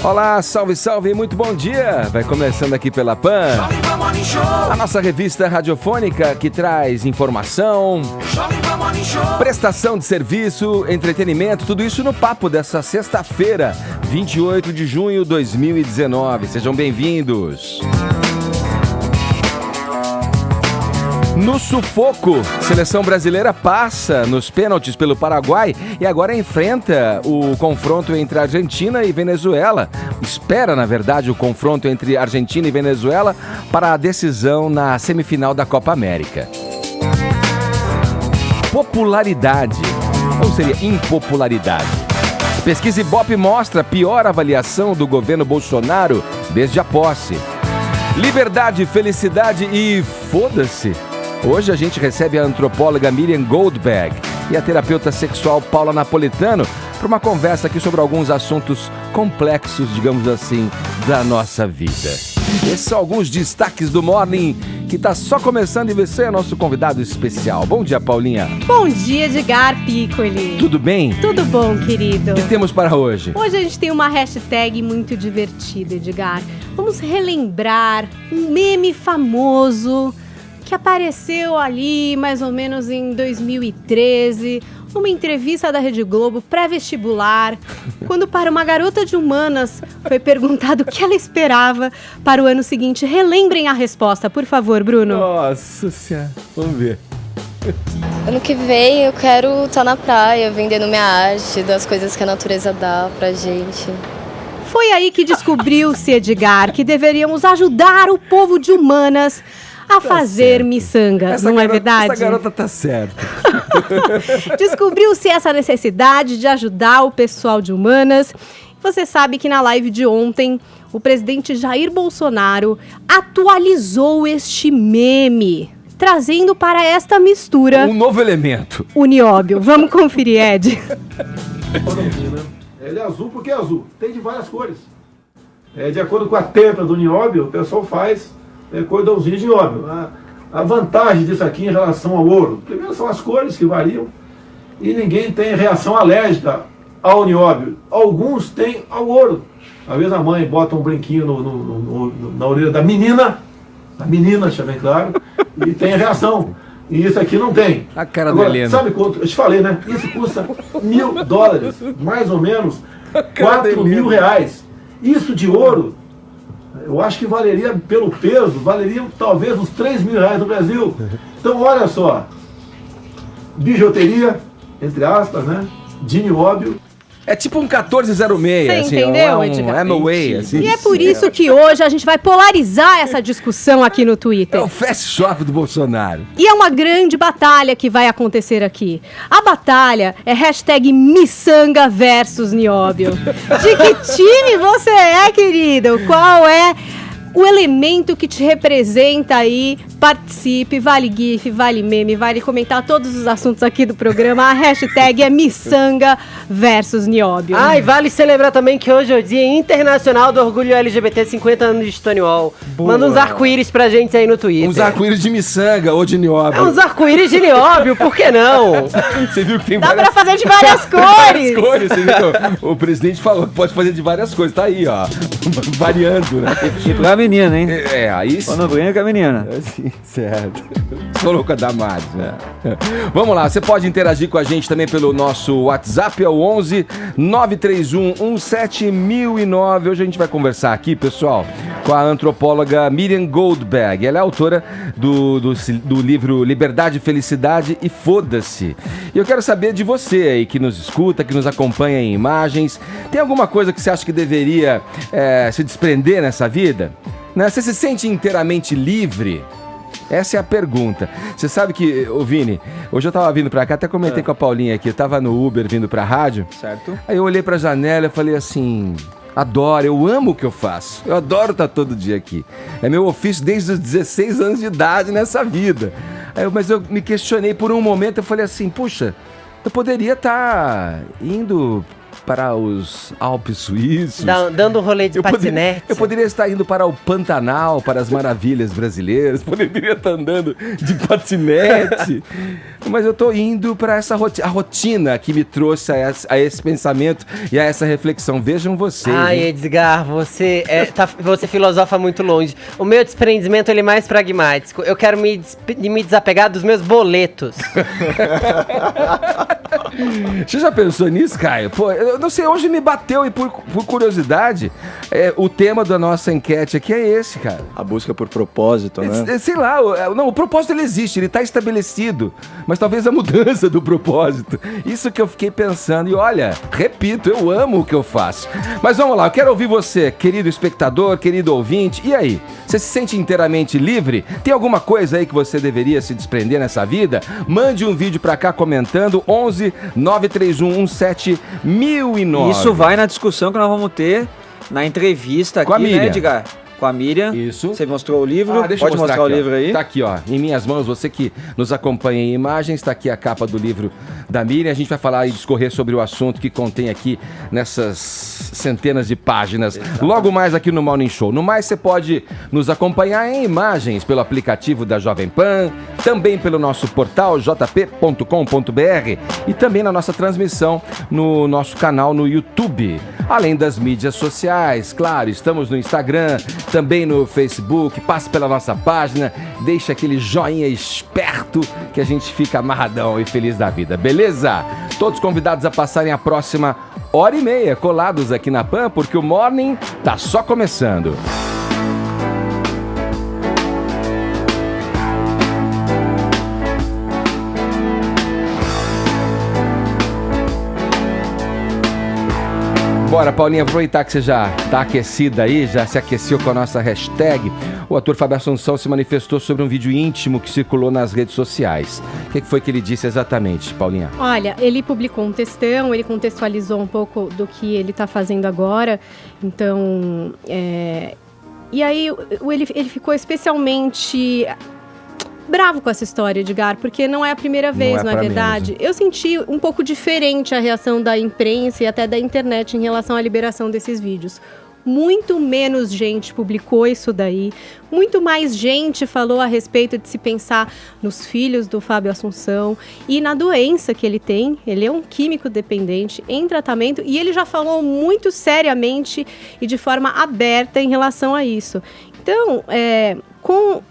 Olá, salve, salve, muito bom dia! Vai começando aqui pela PAN, a nossa revista radiofônica que traz informação, prestação de serviço, entretenimento, tudo isso no papo dessa sexta-feira, 28 de junho de 2019. Sejam bem-vindos! No sufoco, seleção brasileira passa nos pênaltis pelo Paraguai e agora enfrenta o confronto entre Argentina e Venezuela. Espera, na verdade, o confronto entre Argentina e Venezuela para a decisão na semifinal da Copa América. Popularidade, ou seria impopularidade? Pesquisa Ibope mostra pior avaliação do governo Bolsonaro desde a posse. Liberdade, felicidade e foda-se. Hoje a gente recebe a antropóloga Miriam Goldberg e a terapeuta sexual Paula Napolitano para uma conversa aqui sobre alguns assuntos complexos, digamos assim, da nossa vida. Esses são alguns destaques do Morning, que está só começando e você é nosso convidado especial. Bom dia, Paulinha. Bom dia, Edgar Piccoli. Tudo bem? Tudo bom, querido. O que temos para hoje? Hoje a gente tem uma hashtag muito divertida, Edgar. Vamos relembrar um meme famoso que apareceu ali mais ou menos em 2013, numa entrevista da Rede Globo pré-vestibular, quando para uma garota de humanas foi perguntado o que ela esperava para o ano seguinte. Relembrem a resposta, por favor, Bruno. Nossa Senhora, vamos ver. Ano que vem eu quero estar na praia, vendendo minha arte, das coisas que a natureza dá pra gente. Foi aí que descobriu-se, Edgar, que deveríamos ajudar o povo de humanas a fazer miçangas, não é verdade? Essa garota tá certa. Descobriu-se essa necessidade de ajudar o pessoal de humanas. Você sabe que na live de ontem, o presidente Jair Bolsonaro atualizou este meme, trazendo para esta mistura um novo elemento. O nióbio. Vamos conferir, Ed. Ele é azul porque é azul. Tem de várias cores. De acordo com a teta do nióbio, o pessoal faz cordãozinho de nióbio. A vantagem disso aqui em relação ao ouro, primeiro são as cores que variam e ninguém tem reação alérgica ao nióbio. Alguns têm ao ouro. Às vezes a mãe bota um brinquinho na orelha da menina, deixa bem claro, e tem reação. E isso aqui não tem. A cara Agora, da Helena. sabe quanto? Eu te falei, né? Isso custa $1.000, mais ou menos R$4.000. Isso de ouro, eu acho que valeria, pelo peso, valeria talvez uns R$3.000 no Brasil. Então, olha só, bijuteria, entre aspas, né, de nióbio. É tipo um 1406, Você assim, entendeu, um Edgar? Amway, assim. E é por isso que hoje a gente vai polarizar essa discussão aqui no É Twitter. o fast shop do Bolsonaro. E é uma grande batalha que vai acontecer aqui. A batalha é hashtag miçanga versus nióbio. De que time você é, querido? Qual é o elemento que te representa aí? Participe, vale GIF, vale meme, vale comentar todos os assuntos aqui do programa. A hashtag é miçanga versus nióbio. Ah, e vale celebrar também que hoje é o Dia Internacional do Orgulho LGBT, 50 anos de Stonewall. Boa. Manda uns arco-íris pra gente aí no Twitter. Uns arco-íris de miçanga ou de nióbio. É uns arco-íris de nióbio, por que não? Você viu que tem Dá várias... pra fazer de várias várias cores. cores, você viu? O presidente falou que pode fazer de várias cores. Tá aí, ó. Variando, né? Tipo a menina, hein? Aí sim. Quando brinca, a menina. Assim, certo. Falou com a Damares, né? Vamos lá, você pode interagir com a gente também pelo nosso WhatsApp, é o 11 931 17009. Hoje a gente vai conversar aqui, pessoal, com a antropóloga Miriam Goldberg. Ela é autora do livro Liberdade, Felicidade e Foda-se. E eu quero saber de você aí que nos escuta, que nos acompanha em imagens. Tem alguma coisa que você acha que deveria se desprender nessa vida? Né? Você se sente inteiramente livre? Essa é a pergunta. Você sabe que, ô Vini, hoje eu tava vindo pra cá, até comentei com a Paulinha aqui, eu tava no Uber vindo pra rádio. Certo. Aí eu olhei pra janela e falei assim, adoro, eu amo o que eu faço. Eu adoro estar todo dia aqui. É meu ofício desde os 16 anos de idade nessa vida. Mas eu me questionei por um momento, eu falei assim, puxa, eu poderia estar indo para os Alpes suíços. Dando um rolê de patinete. Eu poderia estar indo para o Pantanal, para as maravilhas brasileiras. Poderia estar andando de patinete. Mas eu tô indo pra essa a rotina que me trouxe a esse pensamento e a essa reflexão. Vejam vocês. Ai, Edgar, você filosofa muito longe. O meu desprendimento, ele é mais pragmático. Eu quero me desapegar dos meus boletos. Você já pensou nisso, Caio? Pô, eu não sei, hoje me bateu e por curiosidade, o tema da nossa enquete aqui é esse, cara. A busca por propósito, né? Sei lá, o propósito ele existe, ele tá estabelecido, mas talvez a mudança do propósito. Isso que eu fiquei pensando e olha, repito, eu amo o que eu faço. Mas vamos lá, eu quero ouvir você, querido espectador, querido ouvinte. E aí, você se sente inteiramente livre? Tem alguma coisa aí que você deveria se desprender nessa vida? Mande um vídeo pra cá comentando 11 931 17 1009. Isso vai na discussão que nós vamos ter na entrevista Com a aqui, Miriam. né, Edgar? Com a Miriam. Isso. Você mostrou o livro? Deixa eu Pode mostrar aqui, o livro aí? Tá aqui, ó, em minhas mãos. Você que nos acompanha em imagens, tá aqui a capa do livro da Miriam. A gente vai falar e discorrer sobre o assunto que contém aqui nessas centenas de páginas. Exato. Logo mais aqui no Morning Show. No mais, você pode nos acompanhar em imagens pelo aplicativo da Jovem Pan, também pelo nosso portal jp.com.br e também na nossa transmissão no nosso canal no YouTube. Além das mídias sociais, claro, estamos no Instagram, também no Facebook, passe pela nossa página, deixa aquele joinha esperto que a gente fica amarradão e feliz da vida, beleza? Todos convidados a passarem a próxima hora e meia colados aqui na Pan, porque o Morning tá só começando. Bora, Paulinha, aproveitar que você já tá aquecida aí, já se aqueceu com a nossa hashtag. O ator Fábio Assunção se manifestou sobre um vídeo íntimo que circulou nas redes sociais. O que foi que ele disse exatamente, Paulinha? Olha, ele publicou um textão, ele contextualizou um pouco do que ele tá fazendo agora. Então, e aí ele ficou especialmente bravo com essa história, Edgar, porque não é a primeira vez, não é verdade? Eu senti um pouco diferente a reação da imprensa e até da internet em relação à liberação desses vídeos. Muito menos gente publicou isso daí, muito mais gente falou a respeito de se pensar nos filhos do Fábio Assunção e na doença que ele tem. Ele é um químico dependente em tratamento e ele já falou muito seriamente e de forma aberta em relação a isso. Então, com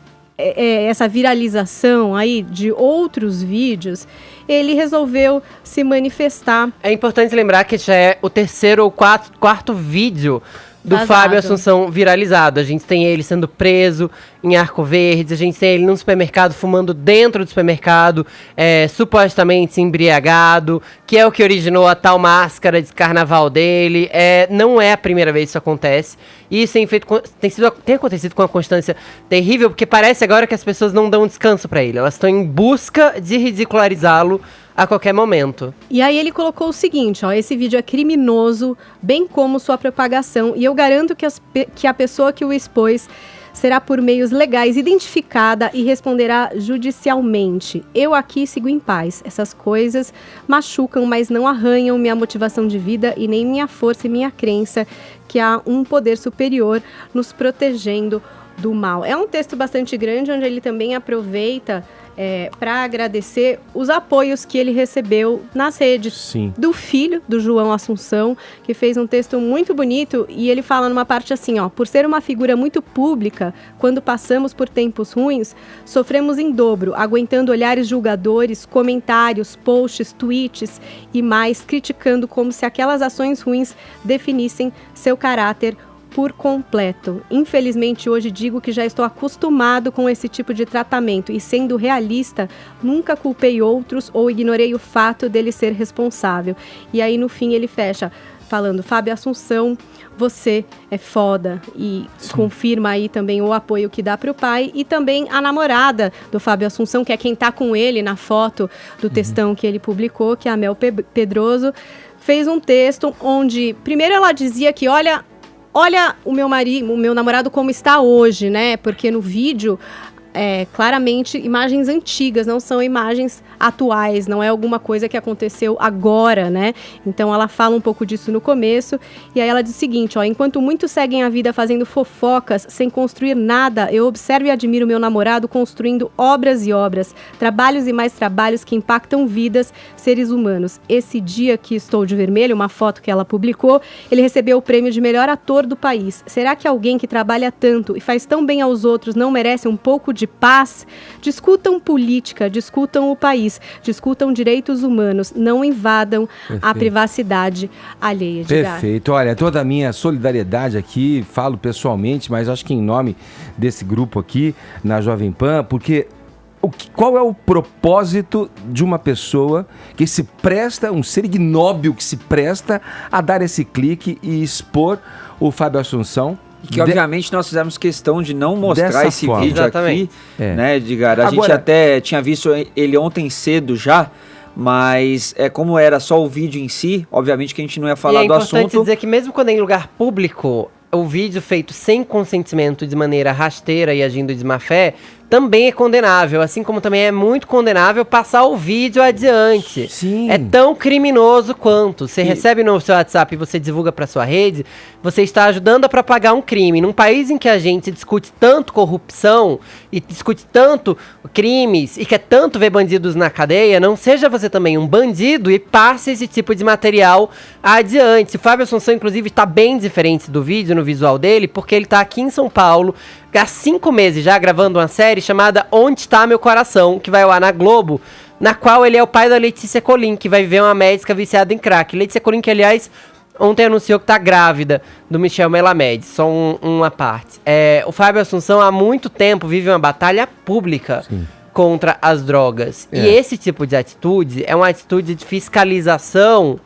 essa viralização aí de outros vídeos, ele resolveu se manifestar. É importante lembrar que já é o terceiro ou quarto vídeo do Fábio Assunção viralizado. A gente tem ele sendo preso em Arco Verde, a gente tem ele num supermercado fumando dentro do supermercado, supostamente embriagado, que é o que originou a tal máscara de carnaval dele. Não é a primeira vez que isso acontece. E isso tem acontecido com uma constância terrível, porque parece agora que as pessoas não dão descanso pra ele. Elas estão em busca de ridicularizá-lo a qualquer momento. E aí ele colocou o seguinte, ó, esse vídeo é criminoso, bem como sua propagação, e eu garanto que a pessoa que o expôs será por meios legais identificada e responderá judicialmente. Eu aqui sigo em paz. Essas coisas machucam, mas não arranham minha motivação de vida e nem minha força e minha crença que há um poder superior nos protegendo do mal. É um texto bastante grande, onde ele também aproveita para agradecer os apoios que ele recebeu nas redes do filho do João Assunção, que fez um texto muito bonito, e ele fala numa parte assim, ó: por ser uma figura muito pública, quando passamos por tempos ruins, sofremos em dobro, aguentando olhares julgadores, comentários, posts, tweets e mais, criticando como se aquelas ações ruins definissem seu caráter por completo. Infelizmente, hoje digo que já estou acostumado com esse tipo de tratamento e, sendo realista, nunca culpei outros ou ignorei o fato dele ser responsável. E aí, no fim, ele fecha falando: Fábio Assunção, você é foda, e confirma aí também o apoio que dá pro pai, e também a namorada do Fábio Assunção, que é quem tá com ele na foto do textão que ele publicou, que é a Mel Pedroso, fez um texto onde, primeiro ela dizia que, olha o meu namorado como está hoje, né? Porque no vídeo claramente imagens antigas, não são imagens atuais, não é alguma coisa que aconteceu agora, né? Então ela fala um pouco disso no começo, e aí ela diz o seguinte, enquanto muitos seguem a vida fazendo fofocas, sem construir nada, eu observo e admiro meu namorado construindo obras e obras, trabalhos e mais trabalhos que impactam vidas, seres humanos. Esse dia que estou de vermelho, uma foto que ela publicou, ele recebeu o prêmio de melhor ator do país. Será que alguém que trabalha tanto e faz tão bem aos outros não merece um pouco de paz? Discutam política, discutam o país, discutam direitos humanos, não invadam a privacidade alheia. Perfeito. Olha, toda a minha solidariedade aqui, falo pessoalmente, mas acho que em nome desse grupo aqui, na Jovem Pan, porque qual é o propósito de uma pessoa que se presta, um ser ignóbil que se presta a dar esse clique e expor o Fábio Assunção? Que obviamente nós fizemos questão de não mostrar esse vídeo aqui, né, Edgar? A gente até tinha visto ele ontem cedo já, mas como era só o vídeo em si, obviamente que a gente não ia falar do assunto. É importante dizer que mesmo quando é em lugar público, o vídeo feito sem consentimento, de maneira rasteira e agindo de má fé, também é condenável, assim como também é muito condenável passar o vídeo adiante. Sim. É tão criminoso quanto. Você recebe no seu WhatsApp e você divulga para sua rede, você está ajudando a propagar um crime. Num país em que a gente discute tanto corrupção e discute tanto crimes e quer tanto ver bandidos na cadeia, não seja você também um bandido e passe esse tipo de material adiante. O Fábio Assunção, inclusive, está bem diferente do vídeo, no visual dele, porque ele está aqui em São Paulo, há 5 meses já, gravando uma série chamada Onde Está Meu Coração, que vai ao ar na Globo, na qual ele é o pai da Letícia Colin, que vai viver uma médica viciada em crack. Letícia Colin, que aliás, ontem anunciou que tá grávida do Michel Melamed, só uma parte. O Fábio Assunção há muito tempo vive uma batalha pública contra as drogas. E esse tipo de atitude é uma atitude de fiscalização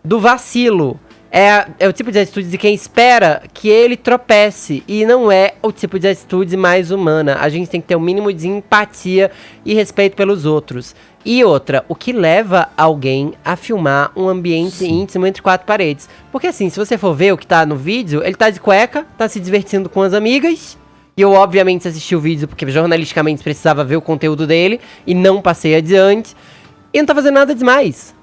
do vacilo. É o tipo de atitude de quem espera que ele tropece, e não é o tipo de atitude mais humana. A gente tem que ter um mínimo de empatia e respeito pelos outros. E outra, o que leva alguém a filmar um ambiente íntimo entre 4 paredes? Porque assim, se você for ver o que tá no vídeo, ele tá de cueca, tá se divertindo com as amigas. E eu obviamente assisti o vídeo porque jornalisticamente precisava ver o conteúdo dele e não passei adiante. E não tá fazendo nada demais.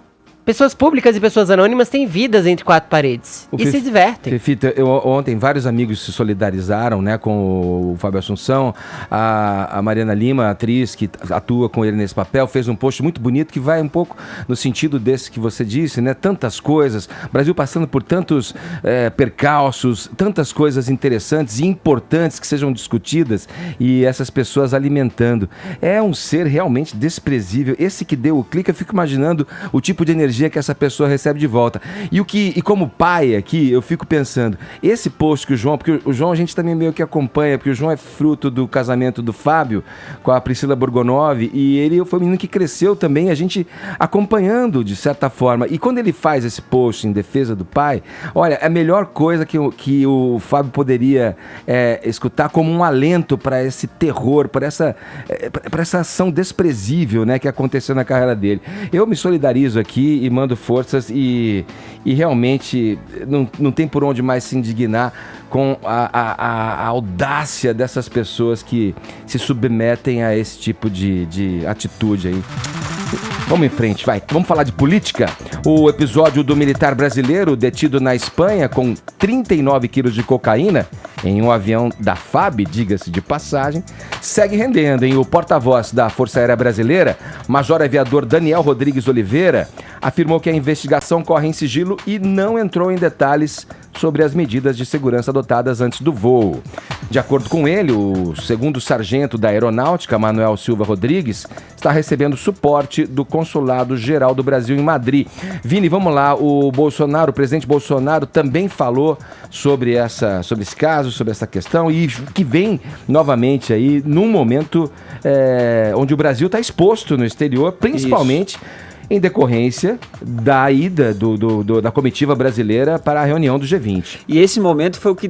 Pessoas públicas e pessoas anônimas têm vidas entre 4 paredes e se divertem. Fefita, ontem vários amigos se solidarizaram, né, com o Fábio Assunção. A Mariana Lima, atriz que atua com ele nesse papel, fez um post muito bonito que vai um pouco no sentido desse que você disse, né? Tantas coisas, Brasil passando por tantos percalços, tantas coisas interessantes e importantes que sejam discutidas, e essas pessoas alimentando. É um ser realmente desprezível. Esse que deu o clique, eu fico imaginando o tipo de energia que essa pessoa recebe de volta. E como pai aqui, eu fico pensando, esse post que o João, porque o João a gente também meio que acompanha, porque o João é fruto do casamento do Fábio com a Priscila Borgonov, e ele foi um menino que cresceu também, a gente acompanhando de certa forma. E quando ele faz esse post em defesa do pai, olha, é a melhor coisa que o Fábio poderia escutar como um alento para esse terror, para essa ação desprezível, né, que aconteceu na carreira dele. Eu me solidarizo aqui e mando forças, e realmente não tem por onde mais se indignar com a audácia dessas pessoas que se submetem a esse tipo de atitude aí. Vamos em frente, vai. Vamos falar de política? O episódio do militar brasileiro detido na Espanha com 39 quilos de cocaína em um avião da FAB, diga-se de passagem, segue rendendo, hein? O porta-voz da Força Aérea Brasileira, Major Aviador Daniel Rodrigues Oliveira, afirmou que a investigação corre em sigilo e não entrou em detalhes sobre as medidas de segurança adotadas antes do voo. De acordo com ele, o segundo sargento da Aeronáutica, Manuel Silva Rodrigues, está recebendo suporte do Consulado-Geral do Brasil em Madrid. Vini, vamos lá, o presidente Bolsonaro também falou sobre esse caso, sobre essa questão, e que vem novamente aí num momento onde o Brasil está exposto no exterior, principalmente em decorrência da ida da comitiva brasileira para a reunião do G20. E esse momento foi o que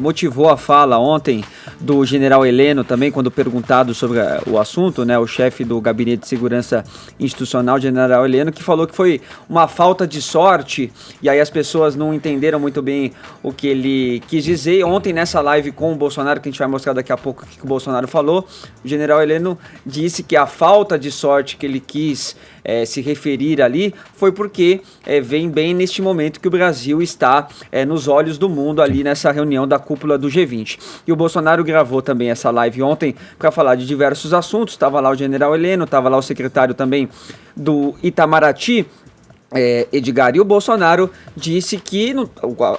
motivou a fala ontem do general Heleno também, quando perguntado sobre o assunto, né, o chefe do Gabinete de Segurança Institucional, general Heleno, que falou que foi uma falta de sorte, e aí as pessoas não entenderam muito bem o que ele quis dizer. Ontem, nessa live com o Bolsonaro, que a gente vai mostrar daqui a pouco o que o Bolsonaro falou, o general Heleno disse que a falta de sorte que ele quis se referir ali foi porque vem bem neste momento que o Brasil está nos olhos do mundo ali nessa reunião da cúpula do G20. E o Bolsonaro gravou também essa live ontem para falar de diversos assuntos. Estava lá o general Heleno, estava lá o secretário também do Itamaraty, Edgar, e o Bolsonaro disse que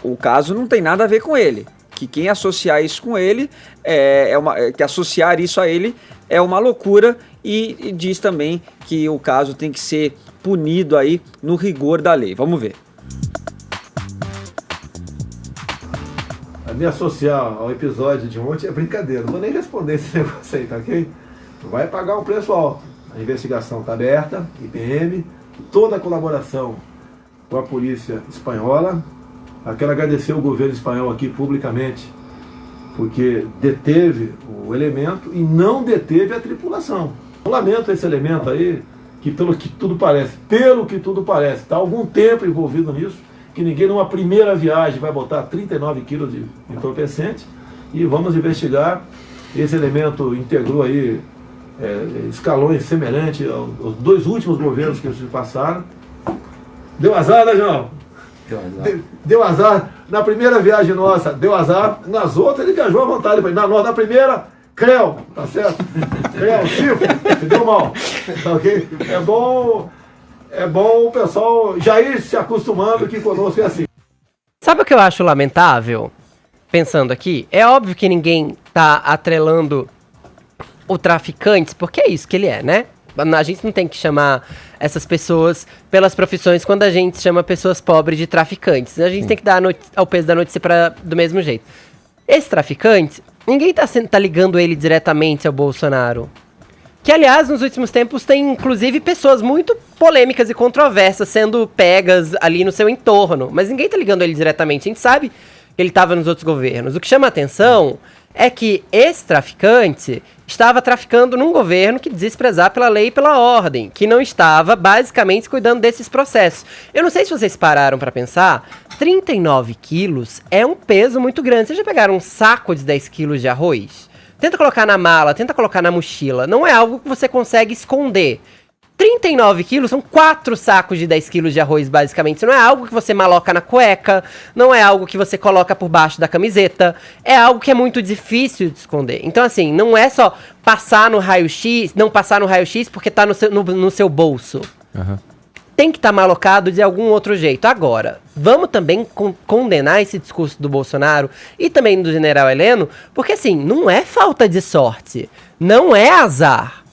o caso não tem nada a ver com ele, que quem associar isso com ele que associar isso a ele é uma loucura, e diz também que o caso tem que ser punido aí no rigor da lei. Vamos ver. Me associar ao episódio de ontem é brincadeira, não vou nem responder esse negócio aí, tá ok? Vai pagar um preço alto. A investigação está aberta, IPM, toda a colaboração com a polícia espanhola. Eu quero agradecer o governo espanhol aqui publicamente, porque deteve o elemento e não deteve a tripulação. Eu lamento esse elemento aí, que pelo que tudo parece, está há algum tempo envolvido nisso, que ninguém numa primeira viagem vai botar 39 quilos de entorpecente, e vamos investigar. Esse elemento integrou aí escalões semelhantes aos 2 últimos governos que se passaram. Deu azar, né, João? Deu azar. Na primeira viagem nossa, deu azar. Nas outras, ele viajou à vontade. Na primeira, creu, tá certo? Creu, chifre, se deu mal. Tá ok? É bom o pessoal já ir se acostumando que conosco é assim. Sabe o que eu acho lamentável? Pensando aqui, é óbvio que ninguém tá atrelando o traficante, porque é isso que ele é, né? A gente não tem que chamar essas pessoas pelas profissões quando a gente chama pessoas pobres de traficantes. A gente tem que dar ao peso da notícia do mesmo jeito. Esse traficante, ninguém tá ligando ele diretamente ao Bolsonaro. Que, aliás, nos últimos tempos tem, inclusive, pessoas muito polêmicas e controversas sendo pegas ali no seu entorno. Mas ninguém tá ligando ele diretamente. A gente sabe que ele estava nos outros governos. O que chama a atenção é que esse traficante estava traficando num governo que desprezava pela lei e pela ordem, que não estava, basicamente, cuidando desses processos. Eu não sei se vocês pararam para pensar, 39 quilos é um peso muito grande. Vocês já pegaram um saco de 10 quilos de arroz? Tenta colocar na mala, tenta colocar na mochila. Não é algo que você consegue esconder. 39 quilos são 4 sacos de 10 quilos de arroz, basicamente. Isso não é algo que você maloca na cueca, não é algo que você coloca por baixo da camiseta. É algo que é muito difícil de esconder. Então, assim, não é só passar no raio-x, não passar no raio-x porque tá no seu bolso. Uhum. Tem que estar malocado de algum outro jeito. Agora, vamos também condenar esse discurso do Bolsonaro e também do general Heleno, porque, assim, não é falta de sorte, não é azar,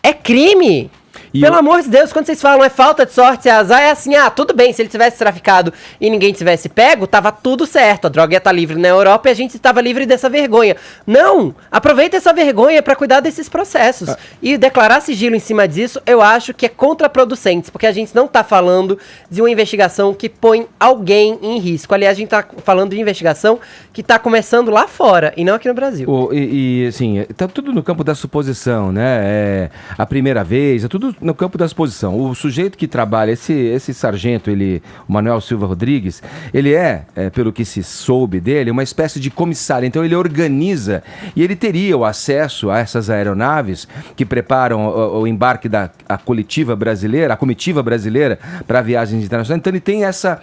é crime. Pelo amor de Deus, quando vocês falam é falta de sorte, é azar, é assim, tudo bem, se ele tivesse traficado e ninguém tivesse pego, tava tudo certo, a droga ia estar livre na Europa e a gente estava livre dessa vergonha. Não! Aproveita essa vergonha para cuidar desses processos. E declarar sigilo em cima disso, eu acho que é contraproducente, porque a gente não tá falando de uma investigação que põe alguém em risco. Aliás, a gente tá falando de investigação que tá começando lá fora, e não aqui no Brasil. Assim, tá tudo no campo da suposição, né? A primeira vez, é tudo no campo da suposição. O sujeito que trabalha, esse sargento, o Manuel Silva Rodrigues, ele pelo que se soube dele, uma espécie de comissário. Então ele organiza e ele teria o acesso a essas aeronaves que preparam o embarque da comitiva brasileira para viagens internacionais. Então ele tem essa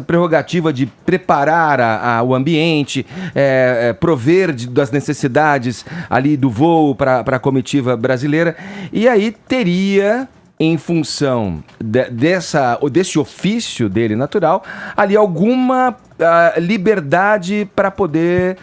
prerrogativa de preparar o ambiente, prover das necessidades ali do voo para a comitiva brasileira. E aí teria, em função desse ofício dele natural, ali alguma liberdade para poder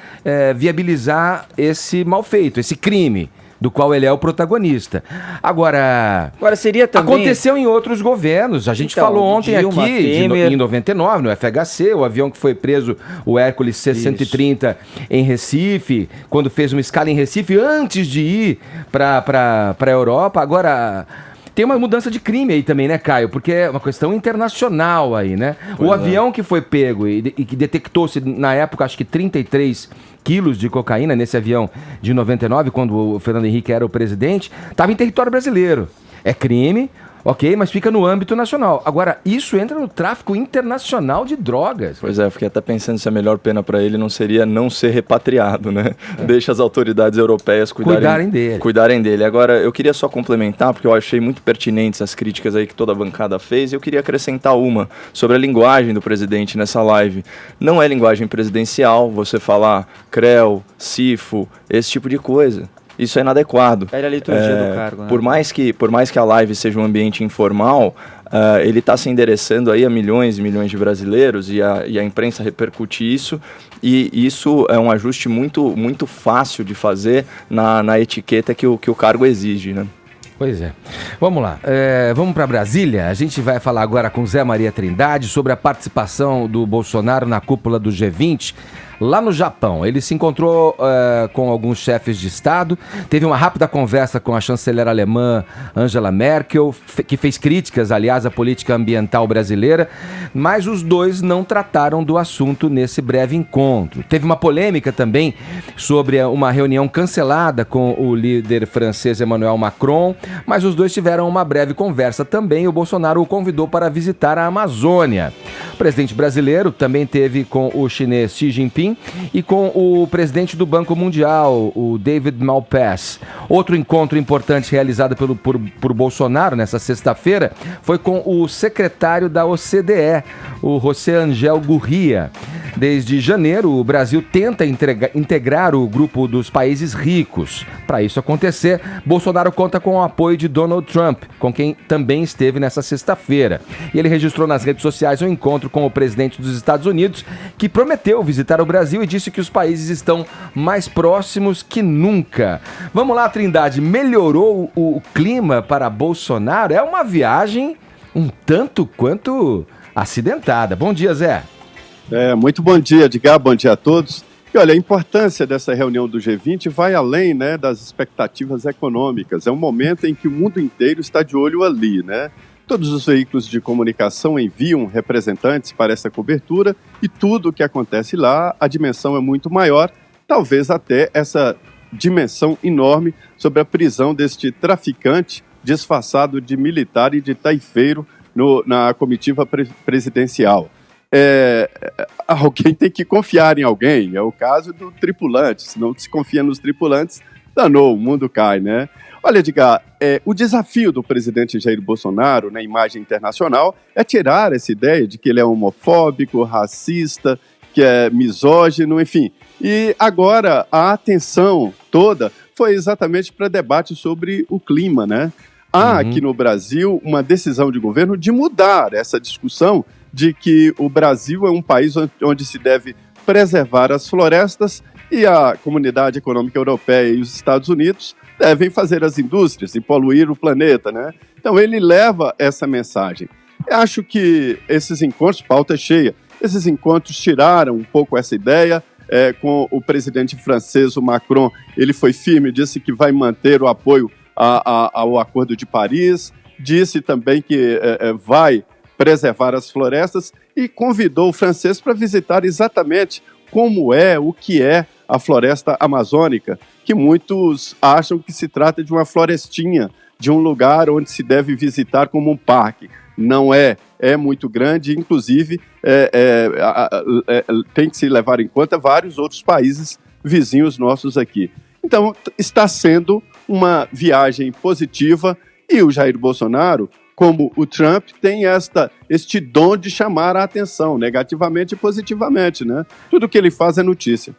viabilizar esse mal feito, esse crime, do qual ele é o protagonista. Agora seria também... Aconteceu em outros governos. A gente falou ontem Dilma, aqui, em 99, no FHC, o avião que foi preso, o Hércules C-130, em Recife, quando fez uma escala em Recife, antes de ir para a Europa. Agora, tem uma mudança de crime aí também, né, Caio? Porque é uma questão internacional aí, né? O avião que foi pego e que detectou-se na época, acho que 33 quilos de cocaína nesse avião de 99, quando o Fernando Henrique era o presidente, estava em território brasileiro. É crime, ok, mas fica no âmbito nacional. Agora, isso entra no tráfico internacional de drogas. Pois é, eu fiquei até pensando se a melhor pena para ele não seria não ser repatriado, né? Deixa as autoridades europeias cuidarem dele. Agora, eu queria só complementar, porque eu achei muito pertinentes as críticas aí que toda a bancada fez, e eu queria acrescentar uma sobre a linguagem do presidente nessa live. Não é linguagem presidencial você falar creu, cifo, esse tipo de coisa. Isso é inadequado. É a liturgia do cargo, né? Por mais que a live seja um ambiente informal, ele está se endereçando aí a milhões e milhões de brasileiros e a imprensa repercute isso, e isso é um ajuste muito, muito fácil de fazer na etiqueta que o cargo exige, né? Pois é. Vamos lá. Vamos para Brasília. A gente vai falar agora com Zé Maria Trindade sobre a participação do Bolsonaro na cúpula do G20 lá no Japão. Ele se encontrou com alguns chefes de Estado, teve uma rápida conversa com a chanceler alemã Angela Merkel, que fez críticas, aliás, à política ambiental brasileira, mas os dois não trataram do assunto nesse breve encontro. Teve uma polêmica também sobre uma reunião cancelada com o líder francês Emmanuel Macron, mas os dois tiveram uma breve conversa também. O Bolsonaro o convidou para visitar a Amazônia. O presidente brasileiro também teve com o chinês Xi Jinping e com o presidente do Banco Mundial, o David Malpass. Outro encontro importante realizado por Bolsonaro nessa sexta-feira foi com o secretário da OCDE, o José Angel Gurria. Desde janeiro, o Brasil tenta integrar o grupo dos países ricos. Para isso acontecer, Bolsonaro conta com o apoio de Donald Trump, com quem também esteve nessa sexta-feira. E ele registrou nas redes sociais um encontro com o presidente dos Estados Unidos, que prometeu visitar o Brasil e disse que os países estão mais próximos que nunca. Vamos lá, Trindade, melhorou o clima para Bolsonaro? É uma viagem um tanto quanto acidentada. Bom dia, Zé. Muito bom dia, Edgar, bom dia a todos. E olha, a importância dessa reunião do G20 vai além, né, das expectativas econômicas. É um momento em que o mundo inteiro está de olho ali, né? Todos os veículos de comunicação enviam representantes para essa cobertura e tudo o que acontece lá, a dimensão é muito maior, talvez até essa dimensão enorme sobre a prisão deste traficante disfarçado de militar e de taifeiro na comitiva presidencial. Alguém tem que confiar em alguém, é o caso do tripulante, se não se confia nos tripulantes, danou, o mundo cai, né? Olha, Edgar, o desafio do presidente Jair Bolsonaro na imagem internacional é tirar essa ideia de que ele é homofóbico, racista, que é misógino, enfim. E agora a atenção toda foi exatamente para debate sobre o clima, né? Há aqui no Brasil uma decisão de governo de mudar essa discussão de que o Brasil é um país onde se deve preservar as florestas e a Comunidade Econômica Europeia e os Estados Unidos devem fazer as indústrias e poluir o planeta, né? Então ele leva essa mensagem. Eu acho que esses encontros, pauta cheia, esses encontros tiraram um pouco essa ideia. Com o presidente francês, o Macron, ele foi firme, disse que vai manter o apoio ao Acordo de Paris, disse também que vai preservar as florestas e convidou o francês para visitar exatamente o que é a floresta amazônica, que muitos acham que se trata de uma florestinha, de um lugar onde se deve visitar como um parque. Não é muito grande, inclusive tem que se levar em conta vários outros países vizinhos nossos aqui. Então, está sendo uma viagem positiva e o Jair Bolsonaro, como o Trump, tem este dom de chamar a atenção, negativamente e positivamente, né? Tudo que ele faz é notícia.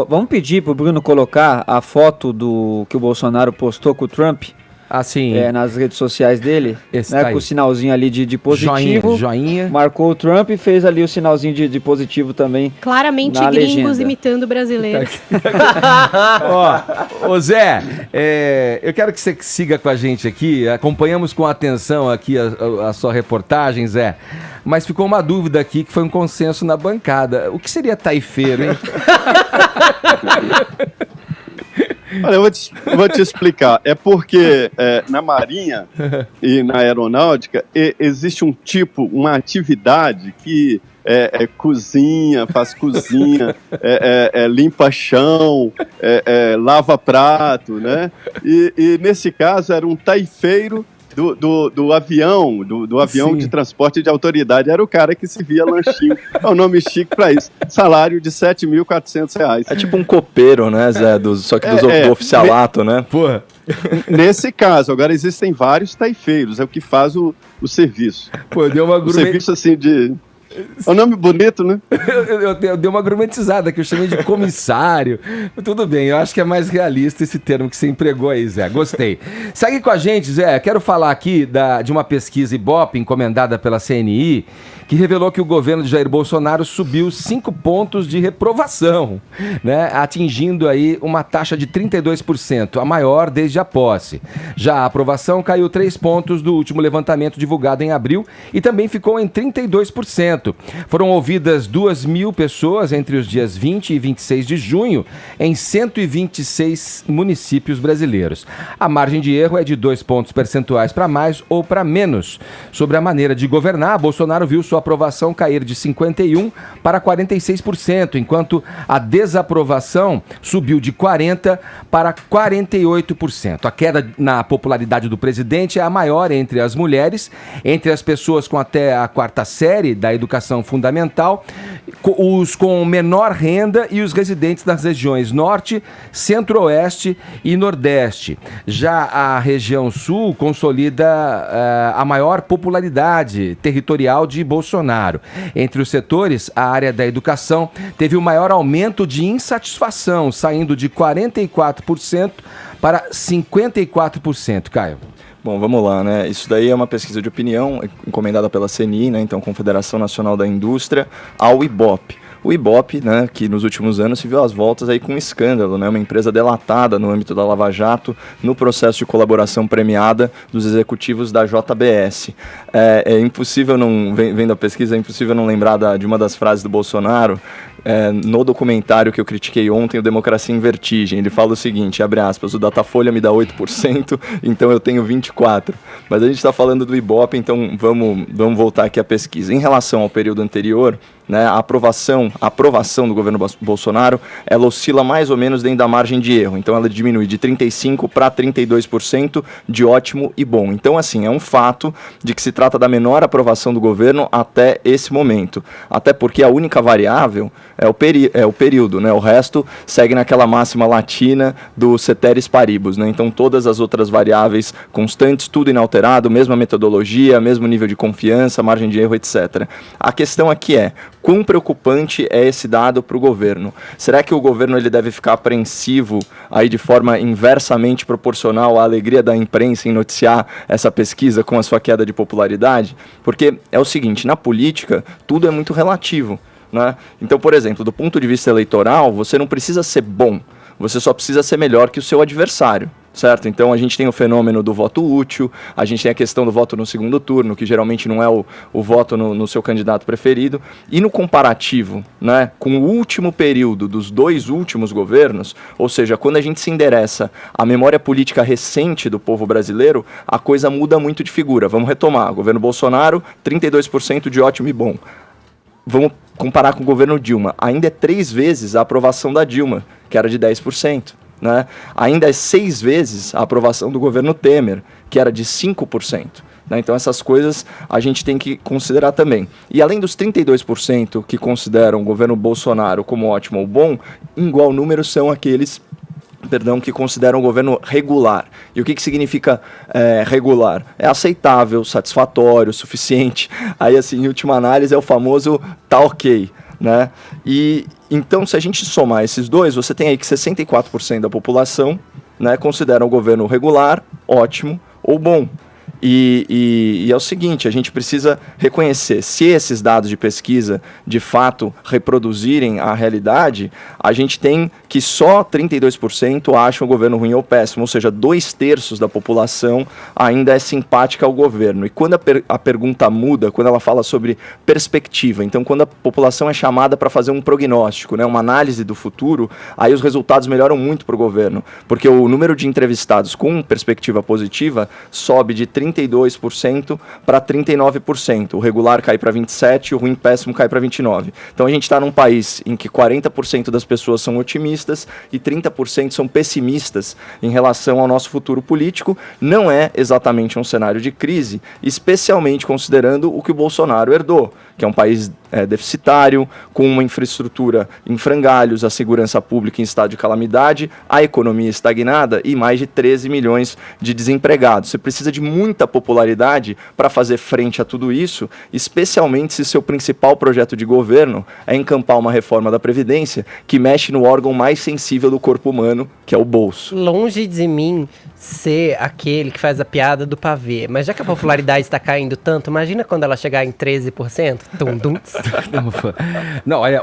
Vamos pedir para o Bruno colocar a foto que o Bolsonaro postou com o Trump. Assim, nas redes sociais dele, né, com o sinalzinho ali de positivo. Joinha. Marcou o Trump e fez ali o sinalzinho de positivo também. Claramente gringos imitando brasileiros. Ô Zé, eu quero que você siga com a gente aqui. Acompanhamos com atenção aqui a sua reportagem, Zé. Mas ficou uma dúvida aqui que foi um consenso na bancada. O que seria taifeiro, hein? Olha, eu vou te explicar. É porque na Marinha e na Aeronáutica existe uma atividade que cozinha, faz cozinha, limpa chão, lava prato, né? E nesse caso era um taifeiro do avião, do avião de transporte de autoridade. Era o cara que se via lanchinho. É o nome chique para isso. Salário de R$7.400. É tipo um copeiro, né, Zé? Só que do oficialato, né? Porra. Nesse caso, agora existem vários taifeiros, é o que faz o serviço. Pô, deu uma o serviço assim de... É um nome bonito, né? Eu dei uma argumentizada que eu chamei de comissário. Tudo bem, eu acho que é mais realista esse termo que você empregou aí, Zé. Gostei. Segue com a gente, Zé. Quero falar aqui de uma pesquisa Ibope encomendada pela CNI, que revelou que o governo de Jair Bolsonaro subiu 5 pontos de reprovação, né? Atingindo aí uma taxa de 32%, a maior desde a posse. Já a aprovação caiu 3 pontos do último levantamento divulgado em abril e também ficou em 32%. Foram ouvidas 2.000 pessoas entre os dias 20 e 26 de junho em 126 municípios brasileiros. A margem de erro é de 2 pontos percentuais para mais ou para menos. Sobre a maneira de governar, Bolsonaro viu sua aprovação cair de 51% para 46%, enquanto a desaprovação subiu de 40% para 48%. A queda na popularidade do presidente é a maior entre as mulheres, entre as pessoas com até a 4ª série da educação fundamental, os com menor renda e os residentes das regiões Norte, Centro-Oeste e Nordeste. Já a região Sul consolida a maior popularidade territorial de Bolsonaro. Entre os setores, a área da educação teve o maior aumento de insatisfação, saindo de 44% para 54%. Caio. Bom, vamos lá, né? Isso daí é uma pesquisa de opinião encomendada pela CNI, né? Então, Confederação Nacional da Indústria, ao Ibope. O Ibope, né, que nos últimos anos se viu às voltas aí com um escândalo, né? Uma empresa delatada no âmbito da Lava Jato, no processo de colaboração premiada dos executivos da JBS. É impossível não, vendo a pesquisa, é impossível não lembrar de uma das frases do Bolsonaro, no documentário que eu critiquei ontem, o Democracia em Vertigem. Ele fala o seguinte, abre aspas, o Datafolha me dá 8%, então eu tenho 24%. Mas a gente está falando do Ibope, então vamos voltar aqui à pesquisa. Em relação ao período anterior, né, a aprovação do governo Bolsonaro, ela oscila mais ou menos dentro da margem de erro. Então ela diminui de 35% para 32% de ótimo e bom. Então, assim, é um fato de que se trata da menor aprovação do governo até esse momento. Até porque a única variável é o período, né? O resto segue naquela máxima latina do ceteris paribus, né? Então todas as outras variáveis constantes, tudo inalterado, mesma metodologia, mesmo nível de confiança, margem de erro, etc. A questão aqui é, quão preocupante é esse dado para o governo? Será que o governo ele deve ficar apreensivo aí de forma inversamente proporcional à alegria da imprensa em noticiar essa pesquisa com a sua queda de popularidade? Porque é o seguinte, na política tudo é muito relativo, né? Então, por exemplo, do ponto de vista eleitoral, você não precisa ser bom, você só precisa ser melhor que o seu adversário, certo? Então a gente tem o fenômeno do voto útil, a gente tem a questão do voto no segundo turno, que geralmente não é o voto no seu candidato preferido, e no comparativo, né, com o último período dos 2 últimos governos, ou seja, quando a gente se endereça à memória política recente do povo brasileiro, a coisa muda muito de figura. Vamos retomar, governo Bolsonaro, 32% de ótimo e bom. Vamos comparar com o governo Dilma, ainda é 3 vezes a aprovação da Dilma, que era de 10%. Né? Ainda é 6 vezes a aprovação do governo Temer, que era de 5%. Né? Então essas coisas a gente tem que considerar também. E além dos 32% que consideram o governo Bolsonaro como ótimo ou bom, em igual número são aqueles que consideram o governo regular. E o que significa regular? É aceitável, satisfatório, suficiente. Aí, assim, em última análise, é o famoso tá ok, né? E então, se a gente somar esses dois, você tem aí que 64% da população, né, considera o governo regular, ótimo ou bom. E é o seguinte, a gente precisa reconhecer, se esses dados de pesquisa de fato reproduzirem a realidade, a gente tem que só 32% acham o governo ruim ou péssimo, ou seja, 2/3 da população ainda é simpática ao governo. E quando a pergunta muda, quando ela fala sobre perspectiva, então quando a população é chamada para fazer um prognóstico, né, uma análise do futuro, aí os resultados melhoram muito para o governo, porque o número de entrevistados com perspectiva positiva sobe de 32% para 39%. O regular cai para 27%, o ruim péssimo cai para 29%. Então a gente está num país em que 40% das pessoas são otimistas e 30% são pessimistas em relação ao nosso futuro político. Não é exatamente um cenário de crise, especialmente considerando o que o Bolsonaro herdou, que é um país deficitário, com uma infraestrutura em frangalhos, a segurança pública em estado de calamidade, a economia estagnada e mais de 13 milhões de desempregados. Você precisa de muita popularidade para fazer frente a tudo isso, especialmente se seu principal projeto de governo é encampar uma reforma da Previdência que mexe no órgão mais sensível do corpo humano, que é o bolso. Longe de mim ser aquele que faz a piada do pavê, mas já que a popularidade está caindo tanto, imagina quando ela chegar em 13%. Não, olha,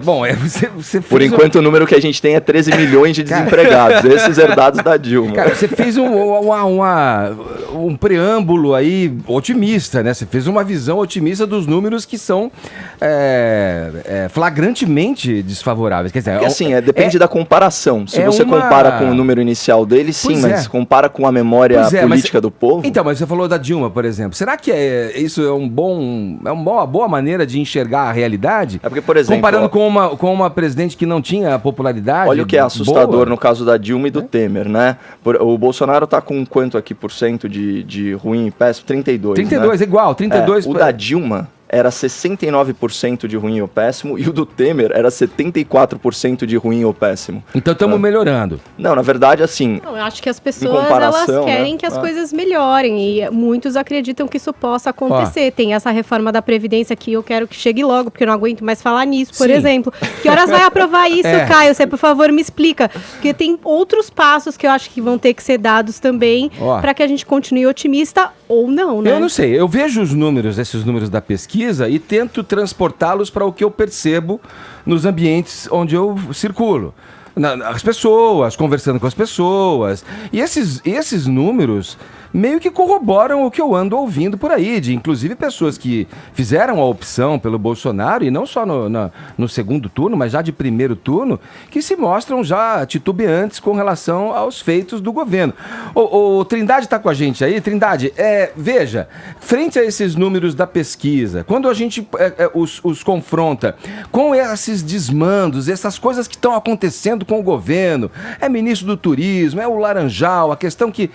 bom, você por enquanto o número que a gente tem é 13 milhões de desempregados, esses herdados da Dilma. Cara, você fez um preâmbulo aí otimista, né? Você fez uma visão otimista dos números que são flagrantemente desfavoráveis. Quer dizer, porque assim, depende da comparação. Se você compara com o número inicial dele, sim, mas compara com a memória política do povo. Então, mas você falou da Dilma, por exemplo. Será que isso é uma boa maneira de enxergar a realidade? É porque, por exemplo, comparando com uma presidente que não tinha popularidade. Olha o que é assustador no caso da Dilma e do Temer, né? O Bolsonaro tá com quanto aqui por cento de ruim e péssimo? 32%. 32, né? Igual, 32%. O da Dilma era 69% de ruim ou péssimo, e o do Temer era 74% de ruim ou péssimo. Então estamos melhorando. Não, na verdade, assim... Não, eu acho que as pessoas elas querem, né, que as coisas melhorem, e muitos acreditam que isso possa acontecer. Tem essa reforma da Previdência que eu quero que chegue logo, porque eu não aguento mais falar nisso, por exemplo. Que horas vai aprovar isso, Caio? Você, por favor, me explica. Porque tem outros passos que eu acho que vão ter que ser dados também para que a gente continue otimista ou não, né? Eu não sei. Eu vejo esses números da pesquisa e tento transportá-los para o que eu percebo nos ambientes onde eu circulo. As pessoas, conversando com as pessoas. E esses números meio que corroboram o que eu ando ouvindo por aí, de inclusive pessoas que fizeram a opção pelo Bolsonaro, e não só no segundo turno, mas já de primeiro turno, que se mostram já titubeantes com relação aos feitos do governo. O Trindade está com a gente aí. Trindade, veja, frente a esses números da pesquisa, quando a gente os confronta com esses desmandos, essas coisas que estão acontecendo com o governo, ministro do turismo, o Laranjal, a questão que